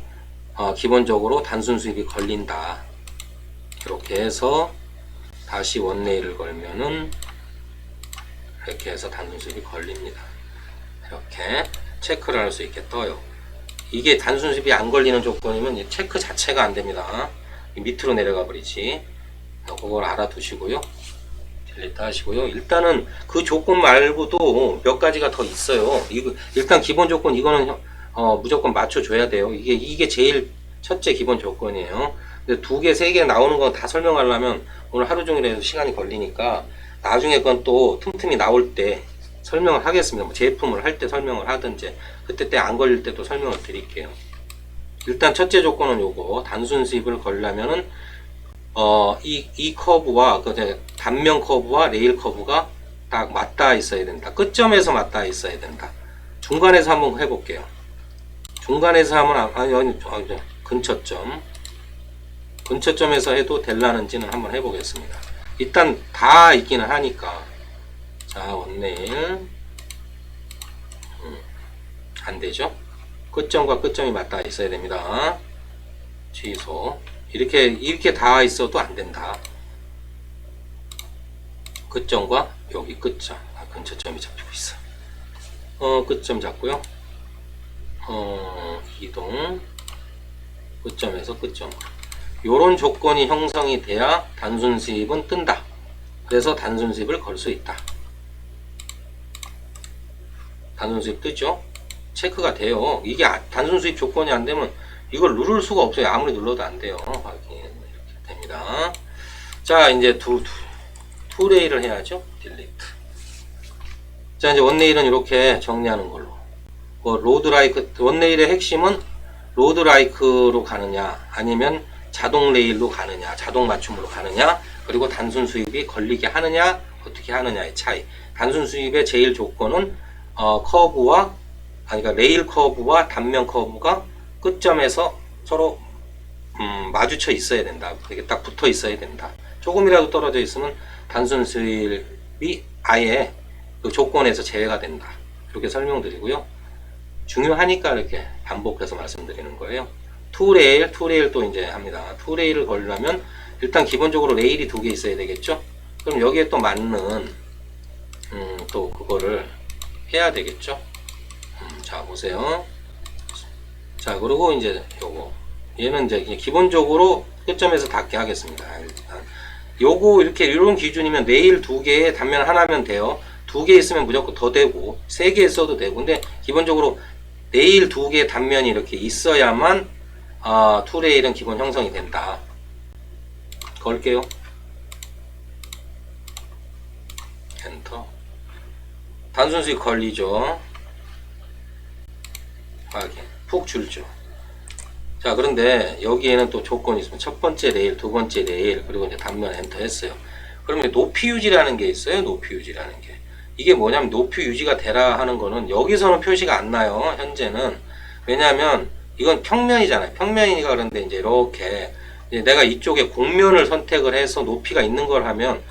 기본적으로 단순 수입이 걸린다. 이렇게 해서 다시 원레일을 걸면은 이렇게 해서 단순 수입이 걸립니다. 이렇게 체크를 할 수 있게 떠요. 이게 단순 수입이 안 걸리는 조건이면 체크 자체가 안 됩니다. 밑으로 내려가 버리지. 그걸 알아두시고요. 딜리트 하시고요. 일단은 그 조건 말고도 몇 가지가 더 있어요. 일단 기본 조건 이거는 무조건 맞춰줘야 돼요. 이게 제일 첫째 기본 조건이에요. 근데 두 개, 세 개 나오는 거 다 설명하려면 오늘 하루 종일 해서 시간이 걸리니까 나중에 건 또 틈틈이 나올 때 설명을 하겠습니다. 뭐 제품을 할 때 설명을 하든지 그때 안 걸릴 때도 설명을 드릴게요. 일단 첫째 조건은 요거 단순 수입을 걸려면은 이 커브와 단면 커브와 레일 커브가 딱 맞닿아 있어야 된다. 끝점에서 맞닿아 있어야 된다. 중간에서 한번 해볼게요. 중간에서 하면 근처점에서 해도 될라는지는 한번 해보겠습니다. 일단 다 있기는 하니까. 자, 원레일 안되죠. 끝점과 끝점이 맞닿아 있어야 됩니다. 취소. 이렇게 다 있어도 안된다. 끝점과 여기 끝점, 근처점이 잡히고 있어. 끝점 잡고요. 이동 끝점에서 끝점. 요런 조건이 형성이 돼야 단순 수입은 뜬다. 그래서 단순 수입을 걸 수 있다. 단순 수입 뜨죠? 체크가 돼요. 이게 단순 수입 조건이 안 되면 이걸 누를 수가 없어요. 아무리 눌러도 안 돼요. 확인. 이렇게 됩니다. 자, 이제 투 레일을 해야죠. 딜리트. 자, 이제 원레일은 이렇게 정리하는 걸로. 원레일의 핵심은 로드 라이크로 가느냐, 아니면 자동 레일로 가느냐, 자동 맞춤으로 가느냐, 그리고 단순 수입이 걸리게 하느냐, 어떻게 하느냐의 차이. 단순 수입의 제일 조건은 그러니까 레일 커브와 단면 커브가 끝점에서 서로 마주쳐 있어야 된다. 이게 딱 붙어 있어야 된다. 조금이라도 떨어져 있으면 단순 수입이 아예 그 조건에서 제외가 된다. 이렇게 설명드리고요. 중요하니까 이렇게 반복해서 말씀드리는 거예요. 투레일도 이제 합니다. 투레일을 걸려면 일단 기본적으로 레일이 두 개 있어야 되겠죠. 그럼 여기에 또 맞는 또 그거를 해야 되겠죠. 자 보세요. 자 그리고 이제 요거 얘는 이제 기본적으로 끝점에서 닿게 하겠습니다. 일단 요거 이렇게 이런 기준이면 네일 2개에 단면 하나면 돼요. 2개 있으면 무조건 더 되고 3개 있어도 되고, 근데 기본적으로 네일 2개의 단면이 이렇게 있어야만 투레일은 기본 형성이 된다. 걸게요. 엔터. 단순 수익 걸리죠. 확인. 푹 줄죠. 자 그런데 여기에는 또 조건이 있습니다. 첫 번째 레일, 두 번째 레일, 그리고 이제 단면 엔터 했어요. 그러면 높이 유지라는 게 있어요. 높이 유지라는 게. 이게 뭐냐면 높이 유지가 되라 하는 거는 여기서는 표시가 안 나요. 현재는. 왜냐하면 이건 평면이잖아요. 평면이니까. 그런데 이제 이렇게 이제 내가 이쪽에 곡면을 선택을 해서 높이가 있는 걸 하면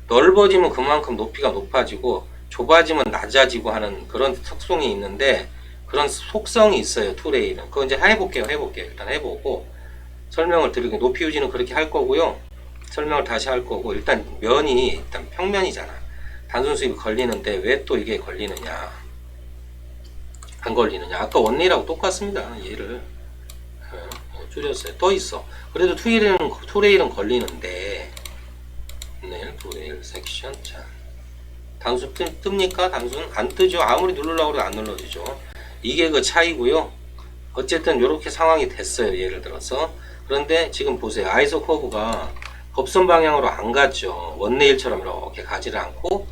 넓어지면 그만큼 높이가 높아지고 좁아지면 낮아지고 하는 그런 특성이 있는데, 그런 속성이 있어요. 투레일은. 그거 이제 해볼게요. 일단 해보고 설명을 드리고, 높이 유지는 그렇게 할 거고요. 설명을 다시 할 거고, 일단 면이 일단 평면이잖아. 단순 수입이 걸리는데 왜 또 이게 걸리느냐, 안 걸리느냐. 아까 원리라고 똑같습니다. 얘를 줄였어요. 또 있어. 그래도 투레일은 걸리는데, 네, 투레일 섹션. 자, 단순 뜹니까? 단순 안 뜨죠. 아무리 누르려고 해도 안 눌러지죠. 이게 그 차이고요. 어쨌든 이렇게 상황이 됐어요. 예를 들어서. 그런데 지금 보세요. 아이소 커브가 법선 방향으로 안 갔죠. 원네일처럼 이렇게 가지를 않고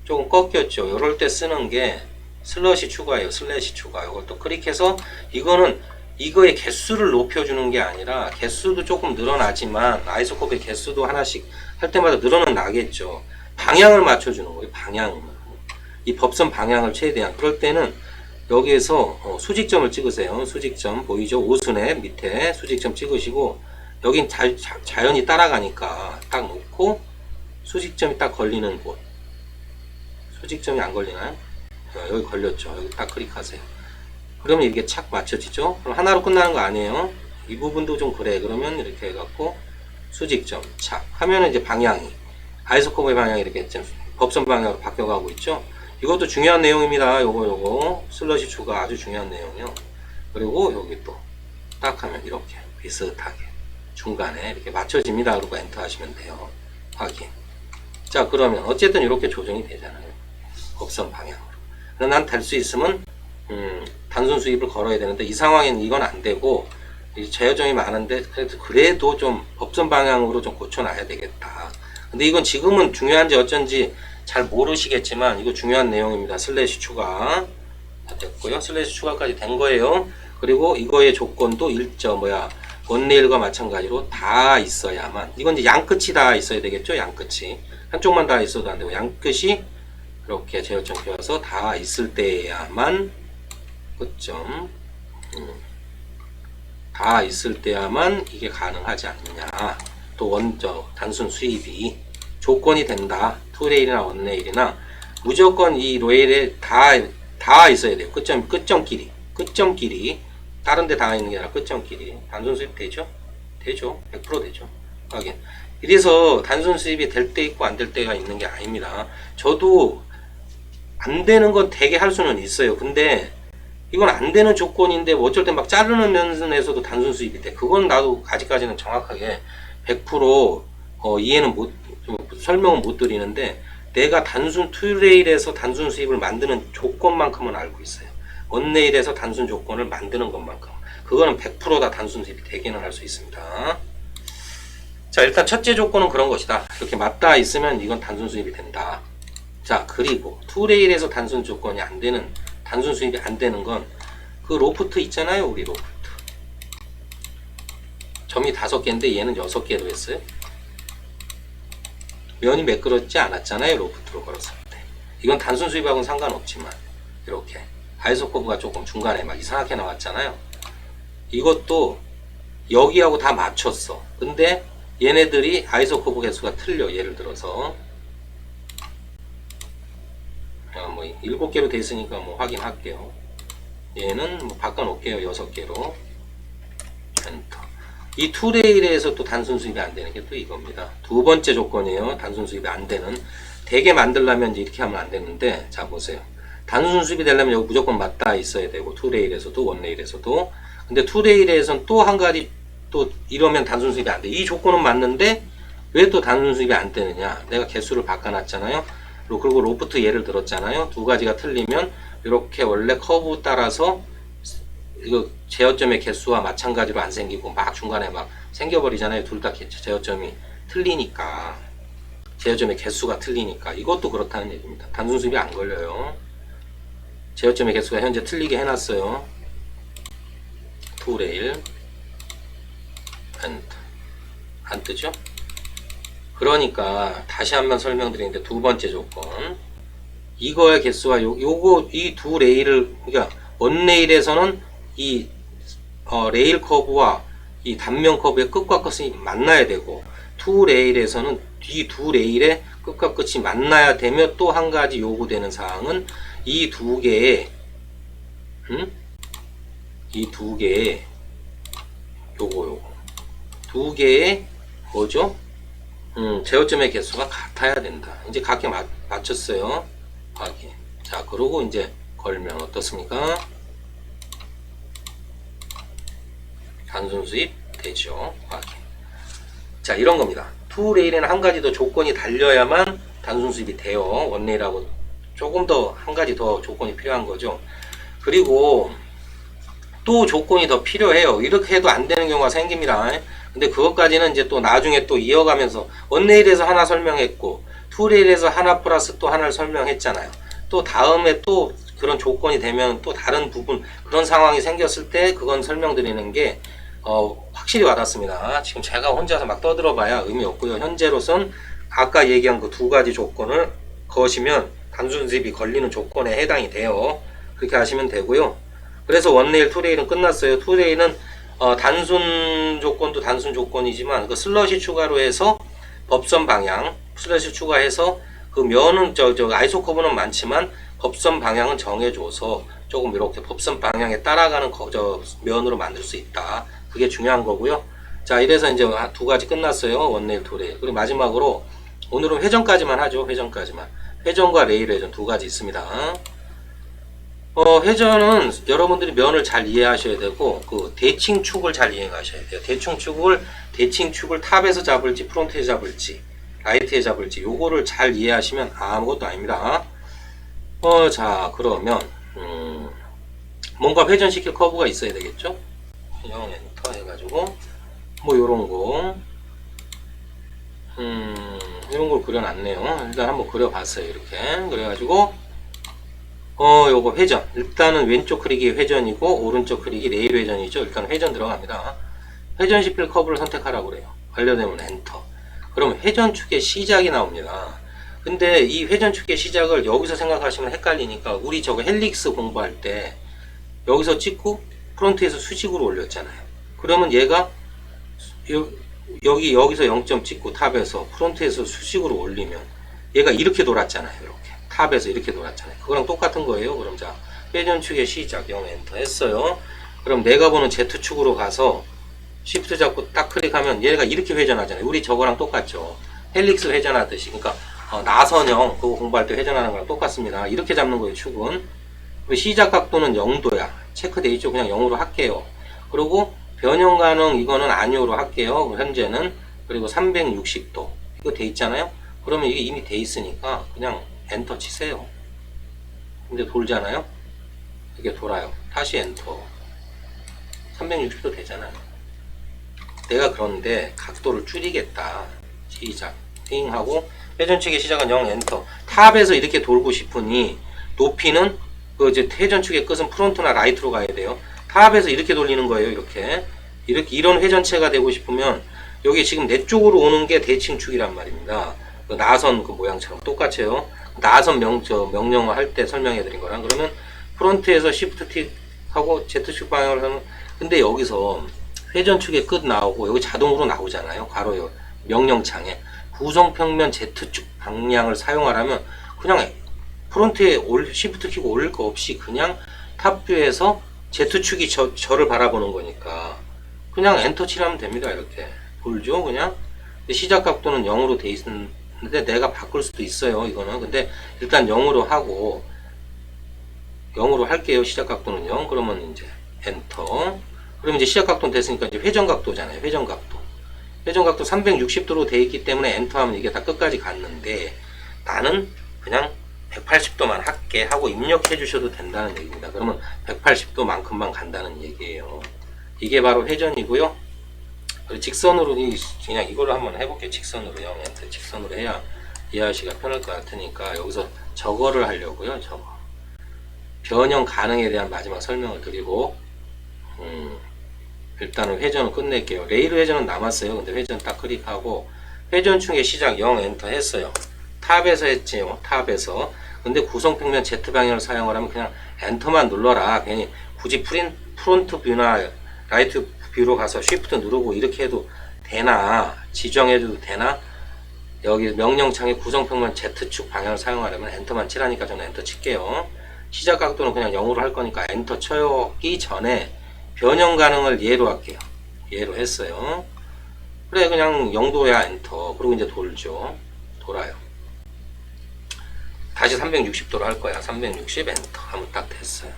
조금 꺾였죠. 이럴 때 쓰는 게 슬러시 추가예요. 슬래시 추가. 이걸 또 클릭해서, 이거는 이거의 개수를 높여주는 게 아니라, 개수도 조금 늘어나지만 아이소 커브의 개수도 하나씩 할 때마다 늘어는 나겠죠. 방향을 맞춰주는 거예요. 방향. 이 법선 방향을 최대한. 그럴 때는 여기에서 수직점을 찍으세요. 수직점 보이죠? 오순의 밑에 수직점 찍으시고, 여긴 자연히 따라가니까 딱 놓고 수직점이 딱 걸리는 곳. 수직점이 안 걸리나요? 여기 걸렸죠. 여기 딱 클릭하세요. 그러면 이게 착 맞춰지죠? 그럼 하나로 끝나는 거 아니에요. 이 부분도 좀 그래. 그러면 이렇게 해갖고 수직점 착 하면은 이제 방향이 아이소커브의 방향이 이렇게 법선 방향으로 바뀌어가고 있죠. 이것도 중요한 내용입니다. 요거 슬러시 추가 아주 중요한 내용이요. 그리고 여기 또 딱 하면 이렇게 비슷하게 중간에 이렇게 맞춰집니다. 그리고 엔터 하시면 돼요. 확인. 자 그러면 어쨌든 이렇게 조정이 되잖아요. 법선 방향으로. 난 될 수 있으면 단순 수입을 걸어야 되는데, 이 상황에는 이건 안 되고 재조정이 많은데, 그래도 좀 법선 방향으로 좀 고쳐놔야 되겠다. 근데 이건 지금은 중요한지 어쩐지 잘 모르시겠지만 이거 중요한 내용입니다. 슬래시 추가 다 됐고요. 슬래시 추가까지 된 거예요. 그리고 이거의 조건도 원레일과 마찬가지로 다 있어야만, 이건 이제 양끝이 다 있어야 되겠죠. 양끝이 한쪽만 다 있어도 안 되고, 양끝이 이렇게 제어점 펴서 다 있을 때야만 끝점 다 있을 때야만 이게 가능하지 않느냐. 또 단순 수입이 조건이 된다. 투레일이나 원레일이나 무조건 이 레일에 다 있어야 돼요. 끝점끼리 다른 데 다 있는 게 아니라 끝점끼리. 단순 수입 되죠? 되죠. 100% 되죠. 확인. 이래서 단순 수입이 될 때 있고 안 될 때가 있는 게 아닙니다. 저도 안 되는 건 되게 할 수는 있어요. 근데 이건 안 되는 조건인데 뭐 어쩔 때 막 자르는 면에서도 단순 수입이 돼. 그건 나도 아직까지는 정확하게 100% 이해는 설명은 못 드리는데, 내가 단순 투레일에서 단순 수입을 만드는 조건만큼은 알고 있어요. 원레일에서 단순 조건을 만드는 것만큼. 그거는 100%다 단순 수입이 되기는 할 수 있습니다. 자 일단 첫째 조건은 그런 것이다. 이렇게 맞닿아 있으면 이건 단순 수입이 된다. 자 그리고 투레일에서 단순 조건이 안 되는, 단순 수입이 안 되는 건 그 로프트 있잖아요. 우리 로프트 점이 5개인데 얘는 6개로 했어요. 면이 매끄럽지 않았잖아요. 로프트로 걸었을 때. 이건 단순 수입하고는 상관없지만 이렇게 아이소 커브가 조금 중간에 막 이상하게 나왔잖아요. 이것도 여기하고 다 맞췄어. 근데 얘네들이 아이소 커브 개수가 틀려. 예를 들어서 뭐 7개로 돼 있으니까 뭐 확인할게요. 얘는 뭐 바꿔놓을게요. 6개로 엔터. 이 투레일에서 또 단순 수입이 안 되는 게 또 이겁니다. 두 번째 조건이에요. 단순 수입이 안 되는. 되게 만들려면 이제 이렇게 하면 안 되는데, 자 보세요. 단순 수입이 되려면 여기 무조건 맞닿아 있어야 되고, 투레일에서도 원레일에서도. 근데 투레일에서는 또 한 가지, 또 이러면 단순 수입이 안 돼. 이 조건은 맞는데 왜 또 단순 수입이 안 되느냐? 내가 개수를 바꿔놨잖아요. 그리고 로프트 예를 들었잖아요. 두 가지가 틀리면 이렇게 원래 커브 따라서 이거 제어점의 개수와 마찬가지로 안 생기고 막 중간에 막 생겨버리잖아요. 둘 다 제어점이 틀리니까. 제어점의 개수가 틀리니까. 이것도 그렇다는 얘기입니다. 단순 수입이 안 걸려요. 제어점의 개수가 현재 틀리게 해놨어요. 투레일 안 뜨죠? 그러니까 다시 한번 설명드리는데, 두 번째 조건, 이거의 개수와 요거 이 두 레일을, 그러니까 원 레일에서는 이 레일 커브와 이 단면 커브의 끝과 끝이 만나야 되고, 투 레일에서는 이 두 레일의 끝과 끝이 만나야 되며, 또 한 가지 요구되는 사항은 이 두 개의 요거 두 개의 뭐죠? 제어점의 개수가 같아야 된다. 이제 각기 맞췄어요. 확인. 자, 그러고 이제 걸면 어떻습니까? 단순 수입 되죠. 확인. 자, 이런 겁니다. 투 레일에는 한 가지 더 조건이 달려야만 단순 수입이 돼요. 원 레일하고 조금 더 한 가지 더 조건이 필요한 거죠. 그리고 또 조건이 더 필요해요. 이렇게 해도 안 되는 경우가 생깁니다. 근데 그것까지는 이제 또 나중에 또 이어가면서, 원레일에서 하나 설명했고 투레일에서 하나 플러스 또 하나를 설명했잖아요. 또 다음에 또 그런 조건이 되면 또 다른 부분, 그런 상황이 생겼을 때 그건 설명드리는 게 확실히 와닿습니다. 지금 제가 혼자서 막 떠들어봐야 의미 없고요. 현재로선 아까 얘기한 그 두 가지 조건을 거시면 단순 수입이 걸리는 조건에 해당이 돼요. 그렇게 하시면 되고요. 그래서 원레일, 투레일은 끝났어요. 투레일은 단순 조건도 단순 조건이지만 그 슬러시 추가로 해서 법선 방향, 슬러시 추가해서 그 면은 아이소 커브는 많지만 법선 방향은 정해줘서 조금 이렇게 법선 방향에 따라가는 면으로 만들 수 있다. 그게 중요한 거고요. 자, 이래서 이제 두 가지 끝났어요. 원레일, 투레일. 그리고 마지막으로 오늘은 회전까지만 하죠. 회전까지만. 회전과 레일 회전 두 가지 있습니다. 회전은 여러분들이 면을 잘 이해하셔야 되고, 그 대칭축을 잘 이해하셔야 돼요. 대칭축을 탑에서 잡을지, 프론트에 잡을지, 라이트에 잡을지, 요거를 잘 이해하시면 아무것도 아닙니다. 자, 그러면, 뭔가 회전시킬 커브가 있어야 되겠죠? 0 엔터 해가지고, 뭐, 요런 거. 이런 걸 그려놨네요. 일단 한번 그려봤어요. 이렇게. 그래가지고, 요거 회전. 일단은 왼쪽 클릭이 회전이고, 오른쪽 클릭이 레일 회전이죠. 일단 회전 들어갑니다. 회전시킬 커브를 선택하라고 그래요. 완료되면 엔터. 그러면 회전축의 시작이 나옵니다. 근데 이 회전축의 시작을 여기서 생각하시면 헷갈리니까, 우리 저거 헬릭스 공부할 때, 여기서 찍고, 프론트에서 수직으로 올렸잖아요. 그러면 얘가, 여기서 0점 찍고 탑에서 프론트에서 수직으로 올리면, 얘가 이렇게 돌았잖아요. 이렇게. 탑에서 이렇게 돌았잖아요. 그거랑 똑같은 거예요. 그럼 자, 회전축의 시작 0 엔터 했어요. 그럼 내가 보는 Z축으로 가서 Shift 잡고 딱 클릭하면 얘가 이렇게 회전하잖아요. 우리 저거랑 똑같죠. 헬릭스 회전하듯이. 그러니까 나선형 그거 공부할 때 회전하는 거랑 똑같습니다. 이렇게 잡는 거예요. 축은. 시작 각도는 0도야. 체크돼 있죠. 그냥 0으로 할게요. 그리고 변형 가능 이거는 아니오로 할게요. 현재는. 그리고 360도 이거 돼 있잖아요. 그러면 이게 이미 돼 있으니까 그냥 엔터 치세요. 근데 돌잖아요. 이게 돌아요. 다시 엔터. 360도 되잖아요. 내가 그런데 각도를 줄이겠다. 시작. 띵 하고 회전축의 시작은 0 엔터. 탑에서 이렇게 돌고 싶으니 높이는 그 이제 회전축의 끝은 프론트나 라이트로 가야 돼요. 탑에서 이렇게 돌리는 거예요. 이렇게 이런 회전체가 되고 싶으면 여기 지금 내 쪽으로 오는 게 대칭축이란 말입니다. 그 나선 그 모양처럼 똑같아요. 나선 명령어 할 때 설명해 드린 거랑. 그러면 프론트에서 Shift 틱 하고 Z축 방향을 하면, 근데 여기서 회전축의 끝 나오고 여기 자동으로 나오잖아요. 괄호 명령창에 구성평면 Z축 방향을 사용하라면 그냥 프론트에 Shift 키고 올릴 거 없이 그냥 탑뷰에서 Z축이 저를 바라보는 거니까 그냥 엔터 칠하면 됩니다. 이렇게 돌죠. 그냥 시작 각도는 0으로 돼 있는 근데 내가 바꿀 수도 있어요. 이거는. 근데 일단 0으로 하고 0으로 할게요. 시작 각도는 0. 그러면 이제 엔터. 그러면 이제 시작 각도는 됐으니까 이제 회전 각도잖아요. 회전 각도. 회전 각도 360도로 돼 있기 때문에 엔터 하면 이게 다 끝까지 갔는데 나는 그냥 180도만 할게 하고 입력해 주셔도 된다는 얘기입니다. 그러면 180도만큼만 간다는 얘기예요. 이게 바로 회전이고요. 그리고 직선으로 그냥 이거를 한번 해볼게요. 직선으로요. 엔터 직선으로 해야 이해하시기가 편할 것 같으니까 여기서 저거를 하려고요. 저거. 변형 가능에 대한 마지막 설명을 드리고 일단은 회전을 끝낼게요. 레일 회전은 남았어요. 근데 회전 딱 클릭하고 회전충의 시작 0 엔터 했어요. 탑에서 했지요. 탑에서. 근데 구성평면 Z방향을 사용을 하면 그냥 엔터만 눌러라. 괜히 굳이 프론트 뷰나 라이트 뷰로 가서 쉬프트 누르고 이렇게 해도 되나, 지정해도 되나. 여기 명령창에 구성평면 Z축 방향을 사용하려면 엔터만 치라니까 저는 엔터 칠게요. 시작 각도는 그냥 0으로 할 거니까 엔터 쳐기 전에 변형 가능을 예로 할게요. 예로 했어요. 그래 그냥 0도야 엔터. 그리고 이제 돌죠. 돌아요. 다시 360도로 할 거야. 360 엔터 하면 딱 됐어요.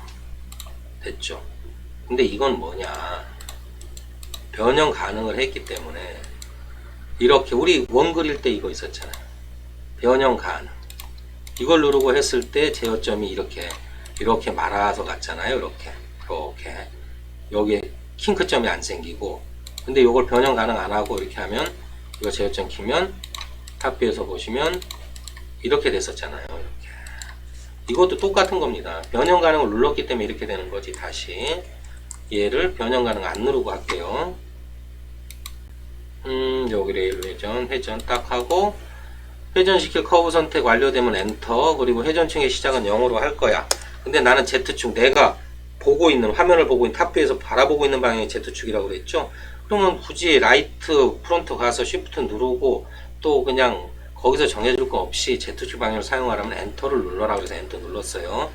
됐죠. 근데 이건 뭐냐, 변형 가능을 했기 때문에 이렇게 우리 원 그릴 때 이거 있었잖아요. 변형 가능. 이걸 누르고 했을 때 제어점이 이렇게 말아서 갔잖아요. 이렇게 여기에 킹크점이 안 생기고. 근데 이걸 변형 가능 안 하고 이렇게 하면 이거 제어점 키면 탑뷰에서 보시면 이렇게 됐었잖아요. 이렇게. 이것도 똑같은 겁니다. 변형 가능을 눌렀기 때문에 이렇게 되는 거지. 다시 얘를 변형 가능 안 누르고 할게요. 여기 레일 회전 딱 하고 회전시킬 커브 선택 완료되면 엔터. 그리고 회전층의 시작은 0으로 할 거야. 근데 나는 Z축, 내가 보고 있는 화면을 보고 있는 탑뷰에서 바라보고 있는 방향이 Z축이라고 그랬죠. 그러면 굳이 라이트 프론트 가서 쉬프트 누르고 또 그냥 거기서 정해줄 거 없이 Z축 방향을 사용하려면 엔터를 눌러라. 그래서 엔터 눌렀어요.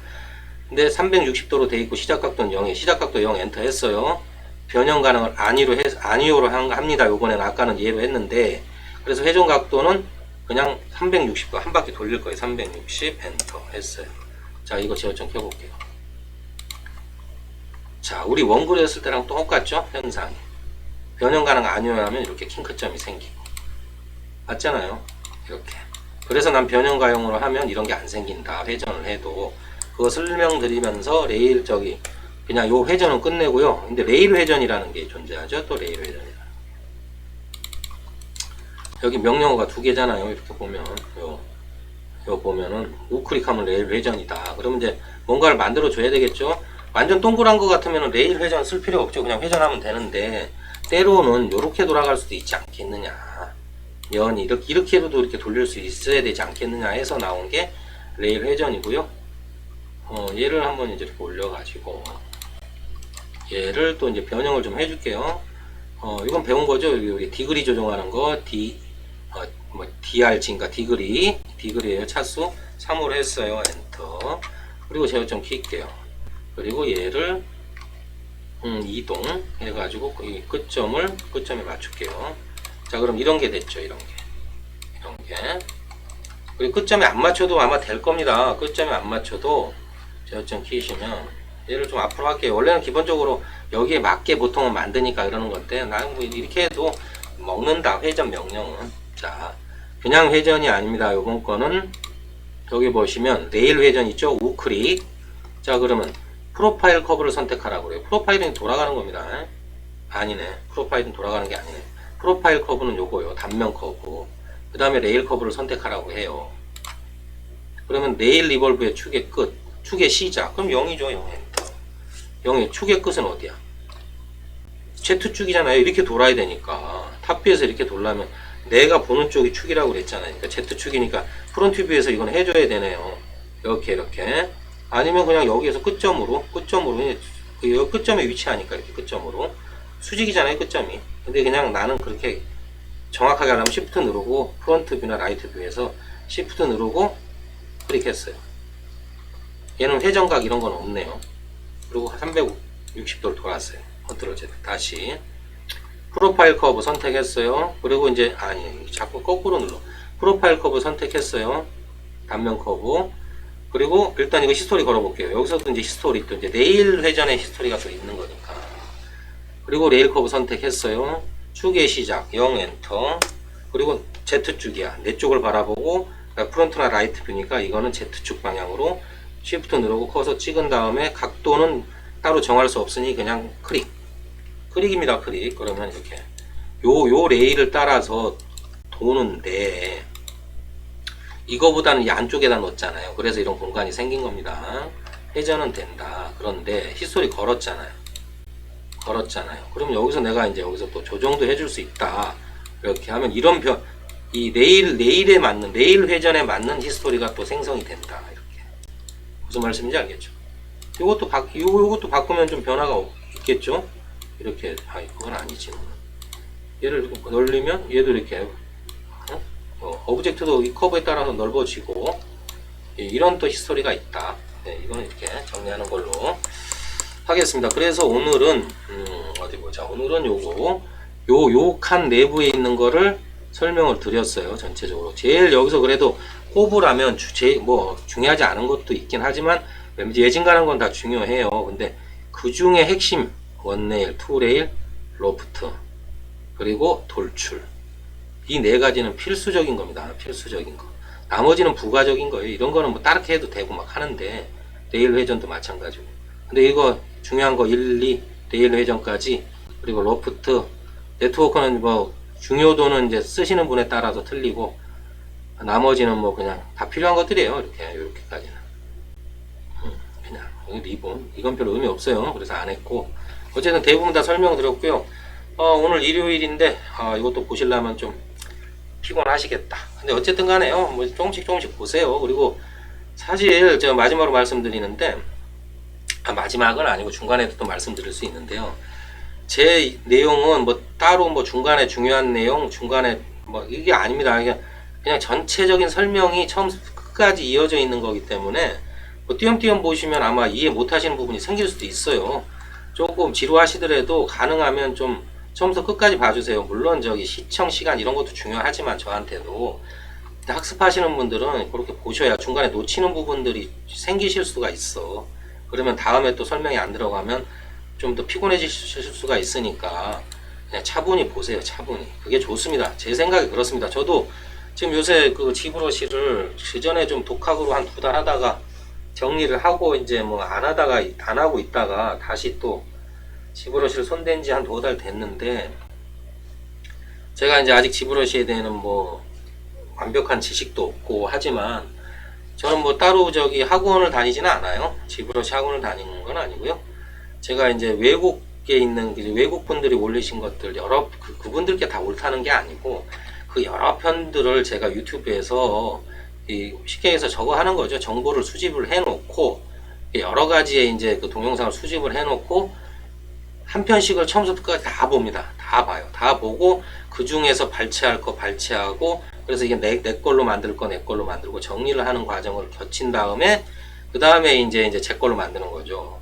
근데 360도로 돼 있고 시작 각도는 0에 시작 각도 0 엔터 했어요. 변형 가능을 아니오로 합니다. 요번에는 아까는 예로 했는데, 그래서 회전 각도는 그냥 360도 한 바퀴 돌릴 거예요. 360 엔터 했어요. 자, 이거 제어점 켜볼게요. 자, 우리 원그려 했을 때랑 똑같죠? 현상이. 변형 가능 아니오로 하면 이렇게 킹크점이 생기고. 맞잖아요? 이렇게. 그래서 난 변형 가용으로 하면 이런 게 안 생긴다. 회전을 해도. 그거 설명드리면서 레일 그냥 요 회전은 끝내고요. 근데 레일 회전이라는 게 존재하죠. 또 레일 회전이라는 게. 여기 명령어가 두 개잖아요. 이렇게 보면 요 보면은 우클릭하면 레일 회전이다. 그러면 이제 뭔가를 만들어 줘야 되겠죠. 완전 동그란 거 같으면 레일 회전 쓸 필요 없죠. 그냥 회전하면 되는데 때로는 요렇게 돌아갈 수도 있지 않겠느냐. 면이 이렇게 해도 이렇게 돌릴 수 있어야 되지 않겠느냐 해서 나온 게 레일 회전이고요. 얘를 한번 이제 이렇게 올려가지고 얘를 또 이제 변형을 좀 해줄게요. 이건 배운 거죠. 여기 디그리 조정하는 거, DRG인가 디그리에요. 차수 3으로 했어요. 엔터. 그리고 제어점 킬게요. 그리고 얘를 이동 해가지고 이 끝점에 맞출게요. 자, 그럼 이런 게 됐죠. 이런 게. 그리고 끝점에 안 맞춰도 아마 될 겁니다. 끝점에 안 맞춰도 제어점 키시면 얘를 좀 앞으로 할게요. 원래는 기본적으로 여기에 맞게 보통은 만드니까 그러는 건데 나는 뭐 이렇게 해도 먹는다. 회전 명령은. 자, 그냥 회전이 아닙니다. 요번 거는 여기 보시면 레일 회전 있죠. 우클릭. 자, 그러면 프로파일 커브를 선택하라고 그래요. 프로파일은 돌아가는 겁니다. 아니네. 프로파일은 돌아가는 게 아니네. 프로파일 커브는 요거요. 단면 커브. 그 다음에 레일 커브를 선택하라고 해요. 그러면 레일 리볼브의 축의 끝, 축의 시작. 그럼 0이죠. 0 엔터. 0의 축의 끝은 어디야? Z축이잖아요. 이렇게 돌아야 되니까. 탑뷰에서 이렇게 돌려면 내가 보는 쪽이 축이라고 그랬잖아요. 그러니까 Z축이니까 프론트 뷰에서 이건 해줘야 되네요. 이렇게. 아니면 그냥 여기에서 끝점으로 끝점에 위치하니까 이렇게 끝점으로. 수직이잖아요. 끝점이. 근데 그냥 나는 그렇게 정확하게 하려면 Shift 누르고 프론트 뷰나 라이트 뷰에서 Shift 누르고 클릭했어요. 얘는 회전각 이런 건 없네요. 그리고 360도를 돌았어요. 컨트롤 Z. 다시 프로파일 커브 선택했어요. 그리고 이제 자꾸 거꾸로 눌러. 프로파일 커브 선택했어요. 단면 커브. 그리고 일단 이거 히스토리 걸어볼게요. 여기서도 이제 히스토리 또 이제 내일 회전의 히스토리가 또 있는 거니까. 그리고 레일 커브 선택했어요. 축의 시작 0 엔터. 그리고 Z축이야. 내 쪽을 바라보고 프론트나 라이트 뷰니까 이거는 Z축 방향으로 쉬프트 누르고 커서 찍은 다음에 각도는 따로 정할 수 없으니 그냥 클릭입니다. 클릭. 그러면 이렇게 요 레일을 따라서 도는데 이거보다는 이 안쪽에다 넣었잖아요. 그래서 이런 공간이 생긴 겁니다. 회전은 된다. 그런데 히스토리 걸었잖아요. 그럼 여기서 내가 이제 여기서 또 조정도 해줄 수 있다. 이렇게 하면 이런 이 레일에 맞는 레일 회전에 맞는 히스토리가 또 생성이 된다. 이렇게 무슨 말씀인지 알겠죠? 요것도 바꾸면 좀 변화가 있겠죠? 이렇게 그건 아니지. 얘를 넓리면 얘도 이렇게 오브젝트도 이 커브에 따라서 넓어지고 이런 또 히스토리가 있다. 네, 이거는 이렇게 정리하는 걸로 하겠습니다. 그래서 오늘은 어디 보자. 오늘은 요 칸 내부에 있는 거를 설명을 드렸어요. 전체적으로. 제일 여기서 그래도 꼽으라면 뭐 중요하지 않은 것도 있긴 하지만 예진 가는 건 다 중요해요. 근데 그 중에 핵심 원레일, 투레일, 로프트 그리고 돌출 이 네 가지는 필수적인 겁니다. 필수적인 거. 나머지는 부가적인 거예요. 이런 거는 뭐 따르게 해도 되고 막 하는데 레일 회전도 마찬가지고. 근데 이거 중요한 거 1, 2 레일 회전까지 그리고 로프트 네트워크는 뭐 중요도는 이제 쓰시는 분에 따라서 틀리고 나머지는 뭐 그냥 다 필요한 것들이에요. 이렇게까지는 그냥 리본 이건 별로 의미 없어요. 그래서 안 했고 어쨌든 대부분 다 설명드렸고요. 오늘 일요일인데 이것도 보시려면 좀 피곤하시겠다. 근데 어쨌든 간에요. 뭐 조금씩 보세요. 그리고 사실 제가 마지막으로 말씀드리는데 마지막은 아니고 중간에도 또 말씀드릴 수 있는데요. 제 내용은 뭐 따로 뭐 중간에 중요한 내용 중간에 뭐 이게 아닙니다. 그냥 전체적인 설명이 처음부터 끝까지 이어져 있는 거기 때문에 뭐 띄엄띄엄 보시면 아마 이해 못 하시는 부분이 생길 수도 있어요. 조금 지루하시더라도 가능하면 좀 처음부터 끝까지 봐주세요. 물론 저기 시청 시간 이런 것도 중요하지만 저한테도 학습하시는 분들은 그렇게 보셔야 중간에 놓치는 부분들이 생기실 수가 있어. 그러면 다음에 또 설명이 안 들어가면 좀 더 피곤해지실 수가 있으니까 그냥 차분히 보세요. 차분히. 그게 좋습니다. 제 생각이 그렇습니다. 저도 지금 요새 그 지브러시를 그전에 좀 독학으로 한 2달 하다가 정리를 하고 이제 뭐 안 하고 있다가 다시 또 지브러시를 손댄 지 한 2달 됐는데 제가 이제 아직 지브러시에 대한 뭐 완벽한 지식도 없고 하지만 저는 뭐 따로 저기 학원을 다니지는 않아요. 지브러시 학원을 다니는 건 아니고요. 제가 이제 외국에 있는 외국 분들이 올리신 것들 그분들께 다 옳다는 게 아니고 그 여러 편들을 제가 유튜브에서 쉽게 해서 저거 하는 거죠. 정보를 수집을 해놓고 여러 가지의 이제 그 동영상을 수집을 해놓고 한 편씩을 처음부터 끝까지 다 봅니다. 다 봐요. 다 보고 그 중에서 발췌할 거 발췌하고 그래서 이게 내 걸로 만들 거 내 걸로 만들고 정리를 하는 과정을 거친 다음에 그 다음에 이제 제 걸로 만드는 거죠.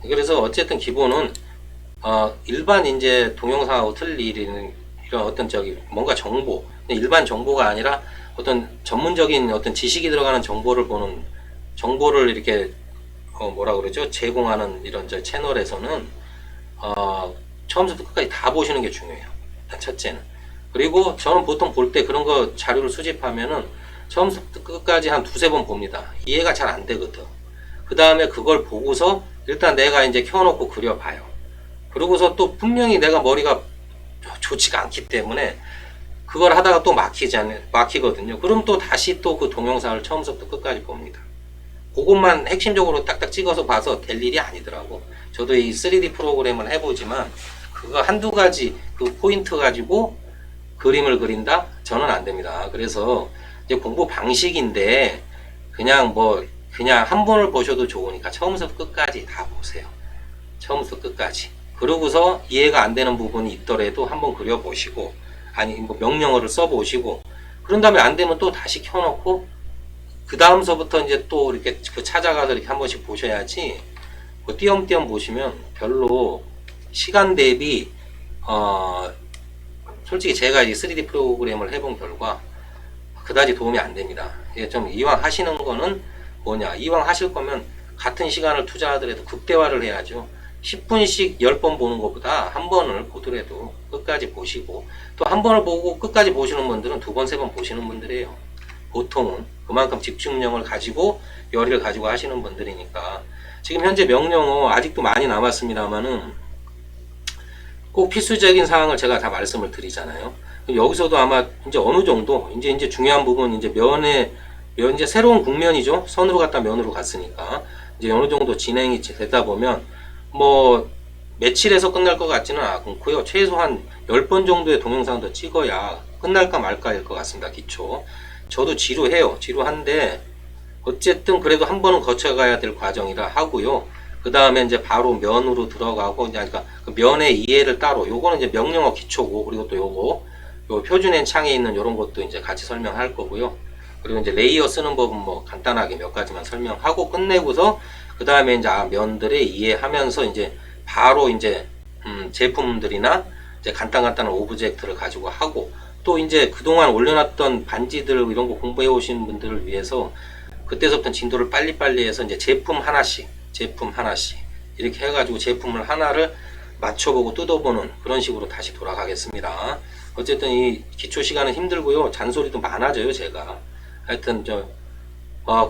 그래서 어쨌든 기본은 일반 이제 동영상하고 틀리는 이런 어떤 뭔가 정보 일반 정보가 아니라 어떤 전문적인 어떤 지식이 들어가는 정보를 이렇게 뭐라 그러죠? 제공하는 이런 저 채널에서는 처음부터 끝까지 다 보시는 게 중요해요. 일단 첫째는. 그리고 저는 보통 볼 때 그런 거 자료를 수집하면은 처음부터 끝까지 한 2-3번 봅니다. 이해가 잘 안 되거든. 그 다음에 그걸 보고서 일단 내가 이제 켜놓고 그려봐요. 그러고서 또 분명히 내가 머리가 좋지가 않기 때문에 그걸 하다가 또 막히거든요. 그럼 또 다시 또 그 동영상을 처음부터 끝까지 봅니다. 그것만 핵심적으로 딱딱 찍어서 봐서 될 일이 아니더라고. 저도 이 3D 프로그램을 해보지만 그거 한두 가지 그 포인트 가지고 그림을 그린다? 저는 안 됩니다. 그래서 이제 공부 방식인데 그냥 한 번을 보셔도 좋으니까 처음부터 끝까지 다 보세요. 처음부터 끝까지. 그러고서 이해가 안 되는 부분이 있더라도 한번 그려보시고 아니 뭐 명령어를 써보시고 그런 다음에 안 되면 또 다시 켜놓고 그 다음서부터 이제 또 이렇게 찾아가서 이렇게 한 번씩 보셔야지 뭐 띄엄띄엄 보시면 별로 시간 대비 솔직히 제가 이 3D 프로그램을 해본 결과 그다지 도움이 안 됩니다. 이게 좀 이왕 하시는 거는 뭐냐, 이왕 하실 거면 같은 시간을 투자하더라도 극대화를 해야죠. 10분씩 10번 보는 것보다 한 번을 보더라도 끝까지 보시고, 또 한 번을 보고 끝까지 보시는 분들은 두 번, 세 번 보시는 분들이에요. 보통은 그만큼 집중력을 가지고 열의를 가지고 하시는 분들이니까. 지금 현재 명령어 아직도 많이 남았습니다만은 꼭 필수적인 사항을 제가 다 말씀을 드리잖아요. 여기서도 아마 이제 어느 정도 이제 중요한 부분, 이제 이제 새로운 국면이죠. 선으로 갔다 면으로 갔으니까 이제 어느 정도 진행이 되다 보면 뭐 며칠에서 끝날 것 같지는 않고요. 최소한 10번 정도의 동영상도 찍어야 끝날까 말까일 것 같습니다. 기초. 저도 지루해요. 지루한데 어쨌든 그래도 한 번은 거쳐가야 될 과정이라 하고요. 그 다음에 이제 바로 면으로 들어가고, 이제 그러니까 그 면의 이해를 따로, 요거는 이제 명령어 기초고, 그리고 또 요 표준엔 창에 있는 요런 것도 이제 같이 설명할 거고요. 그리고 이제 레이어 쓰는 법은 뭐 간단하게 몇 가지만 설명하고 끝내고서 그 다음에 이제 면들의 이해하면서 이제 바로 이제 제품들이나 이제 간단한 오브젝트를 가지고 하고, 또 이제 그동안 올려놨던 반지들 이런 거 공부해 오신 분들을 위해서 그때서부터 진도를 빨리빨리 해서 이제 제품 하나씩 이렇게 해가지고 제품을 하나를 맞춰보고 뜯어보는 그런 식으로 다시 돌아가겠습니다. 어쨌든 이 기초 시간은 힘들고요. 잔소리도 많아져요, 제가. 하여튼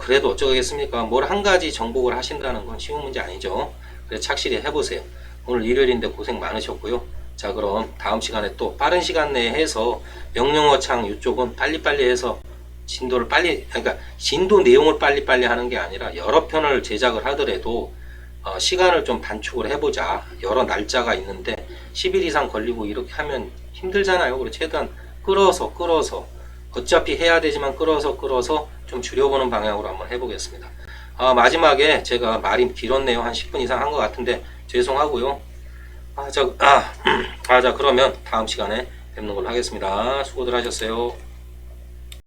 그래도 어쩌겠습니까? 뭘 한 가지 정복을 하신다는 건 쉬운 문제 아니죠. 그래서 착실히 해보세요. 오늘 일요일인데 고생 많으셨고요. 자, 그럼 다음 시간에 또 빠른 시간 내에 해서 명령어 창 이쪽은 빨리빨리 해서 진도를 그러니까 진도 내용을 빨리빨리 하는 게 아니라 여러 편을 제작을 하더라도 시간을 좀 단축을 해보자. 여러 날짜가 있는데 10일 이상 걸리고 이렇게 하면 힘들잖아요. 그래서 최대한 끌어서 어차피 해야 되지만 끌어서 좀 줄여보는 방향으로 한번 해보겠습니다. 마지막에 제가 말이 길었네요. 한 10분 이상 한 것 같은데 죄송하고요. 자, 그러면 다음 시간에 뵙는 걸로 하겠습니다. 수고들 하셨어요.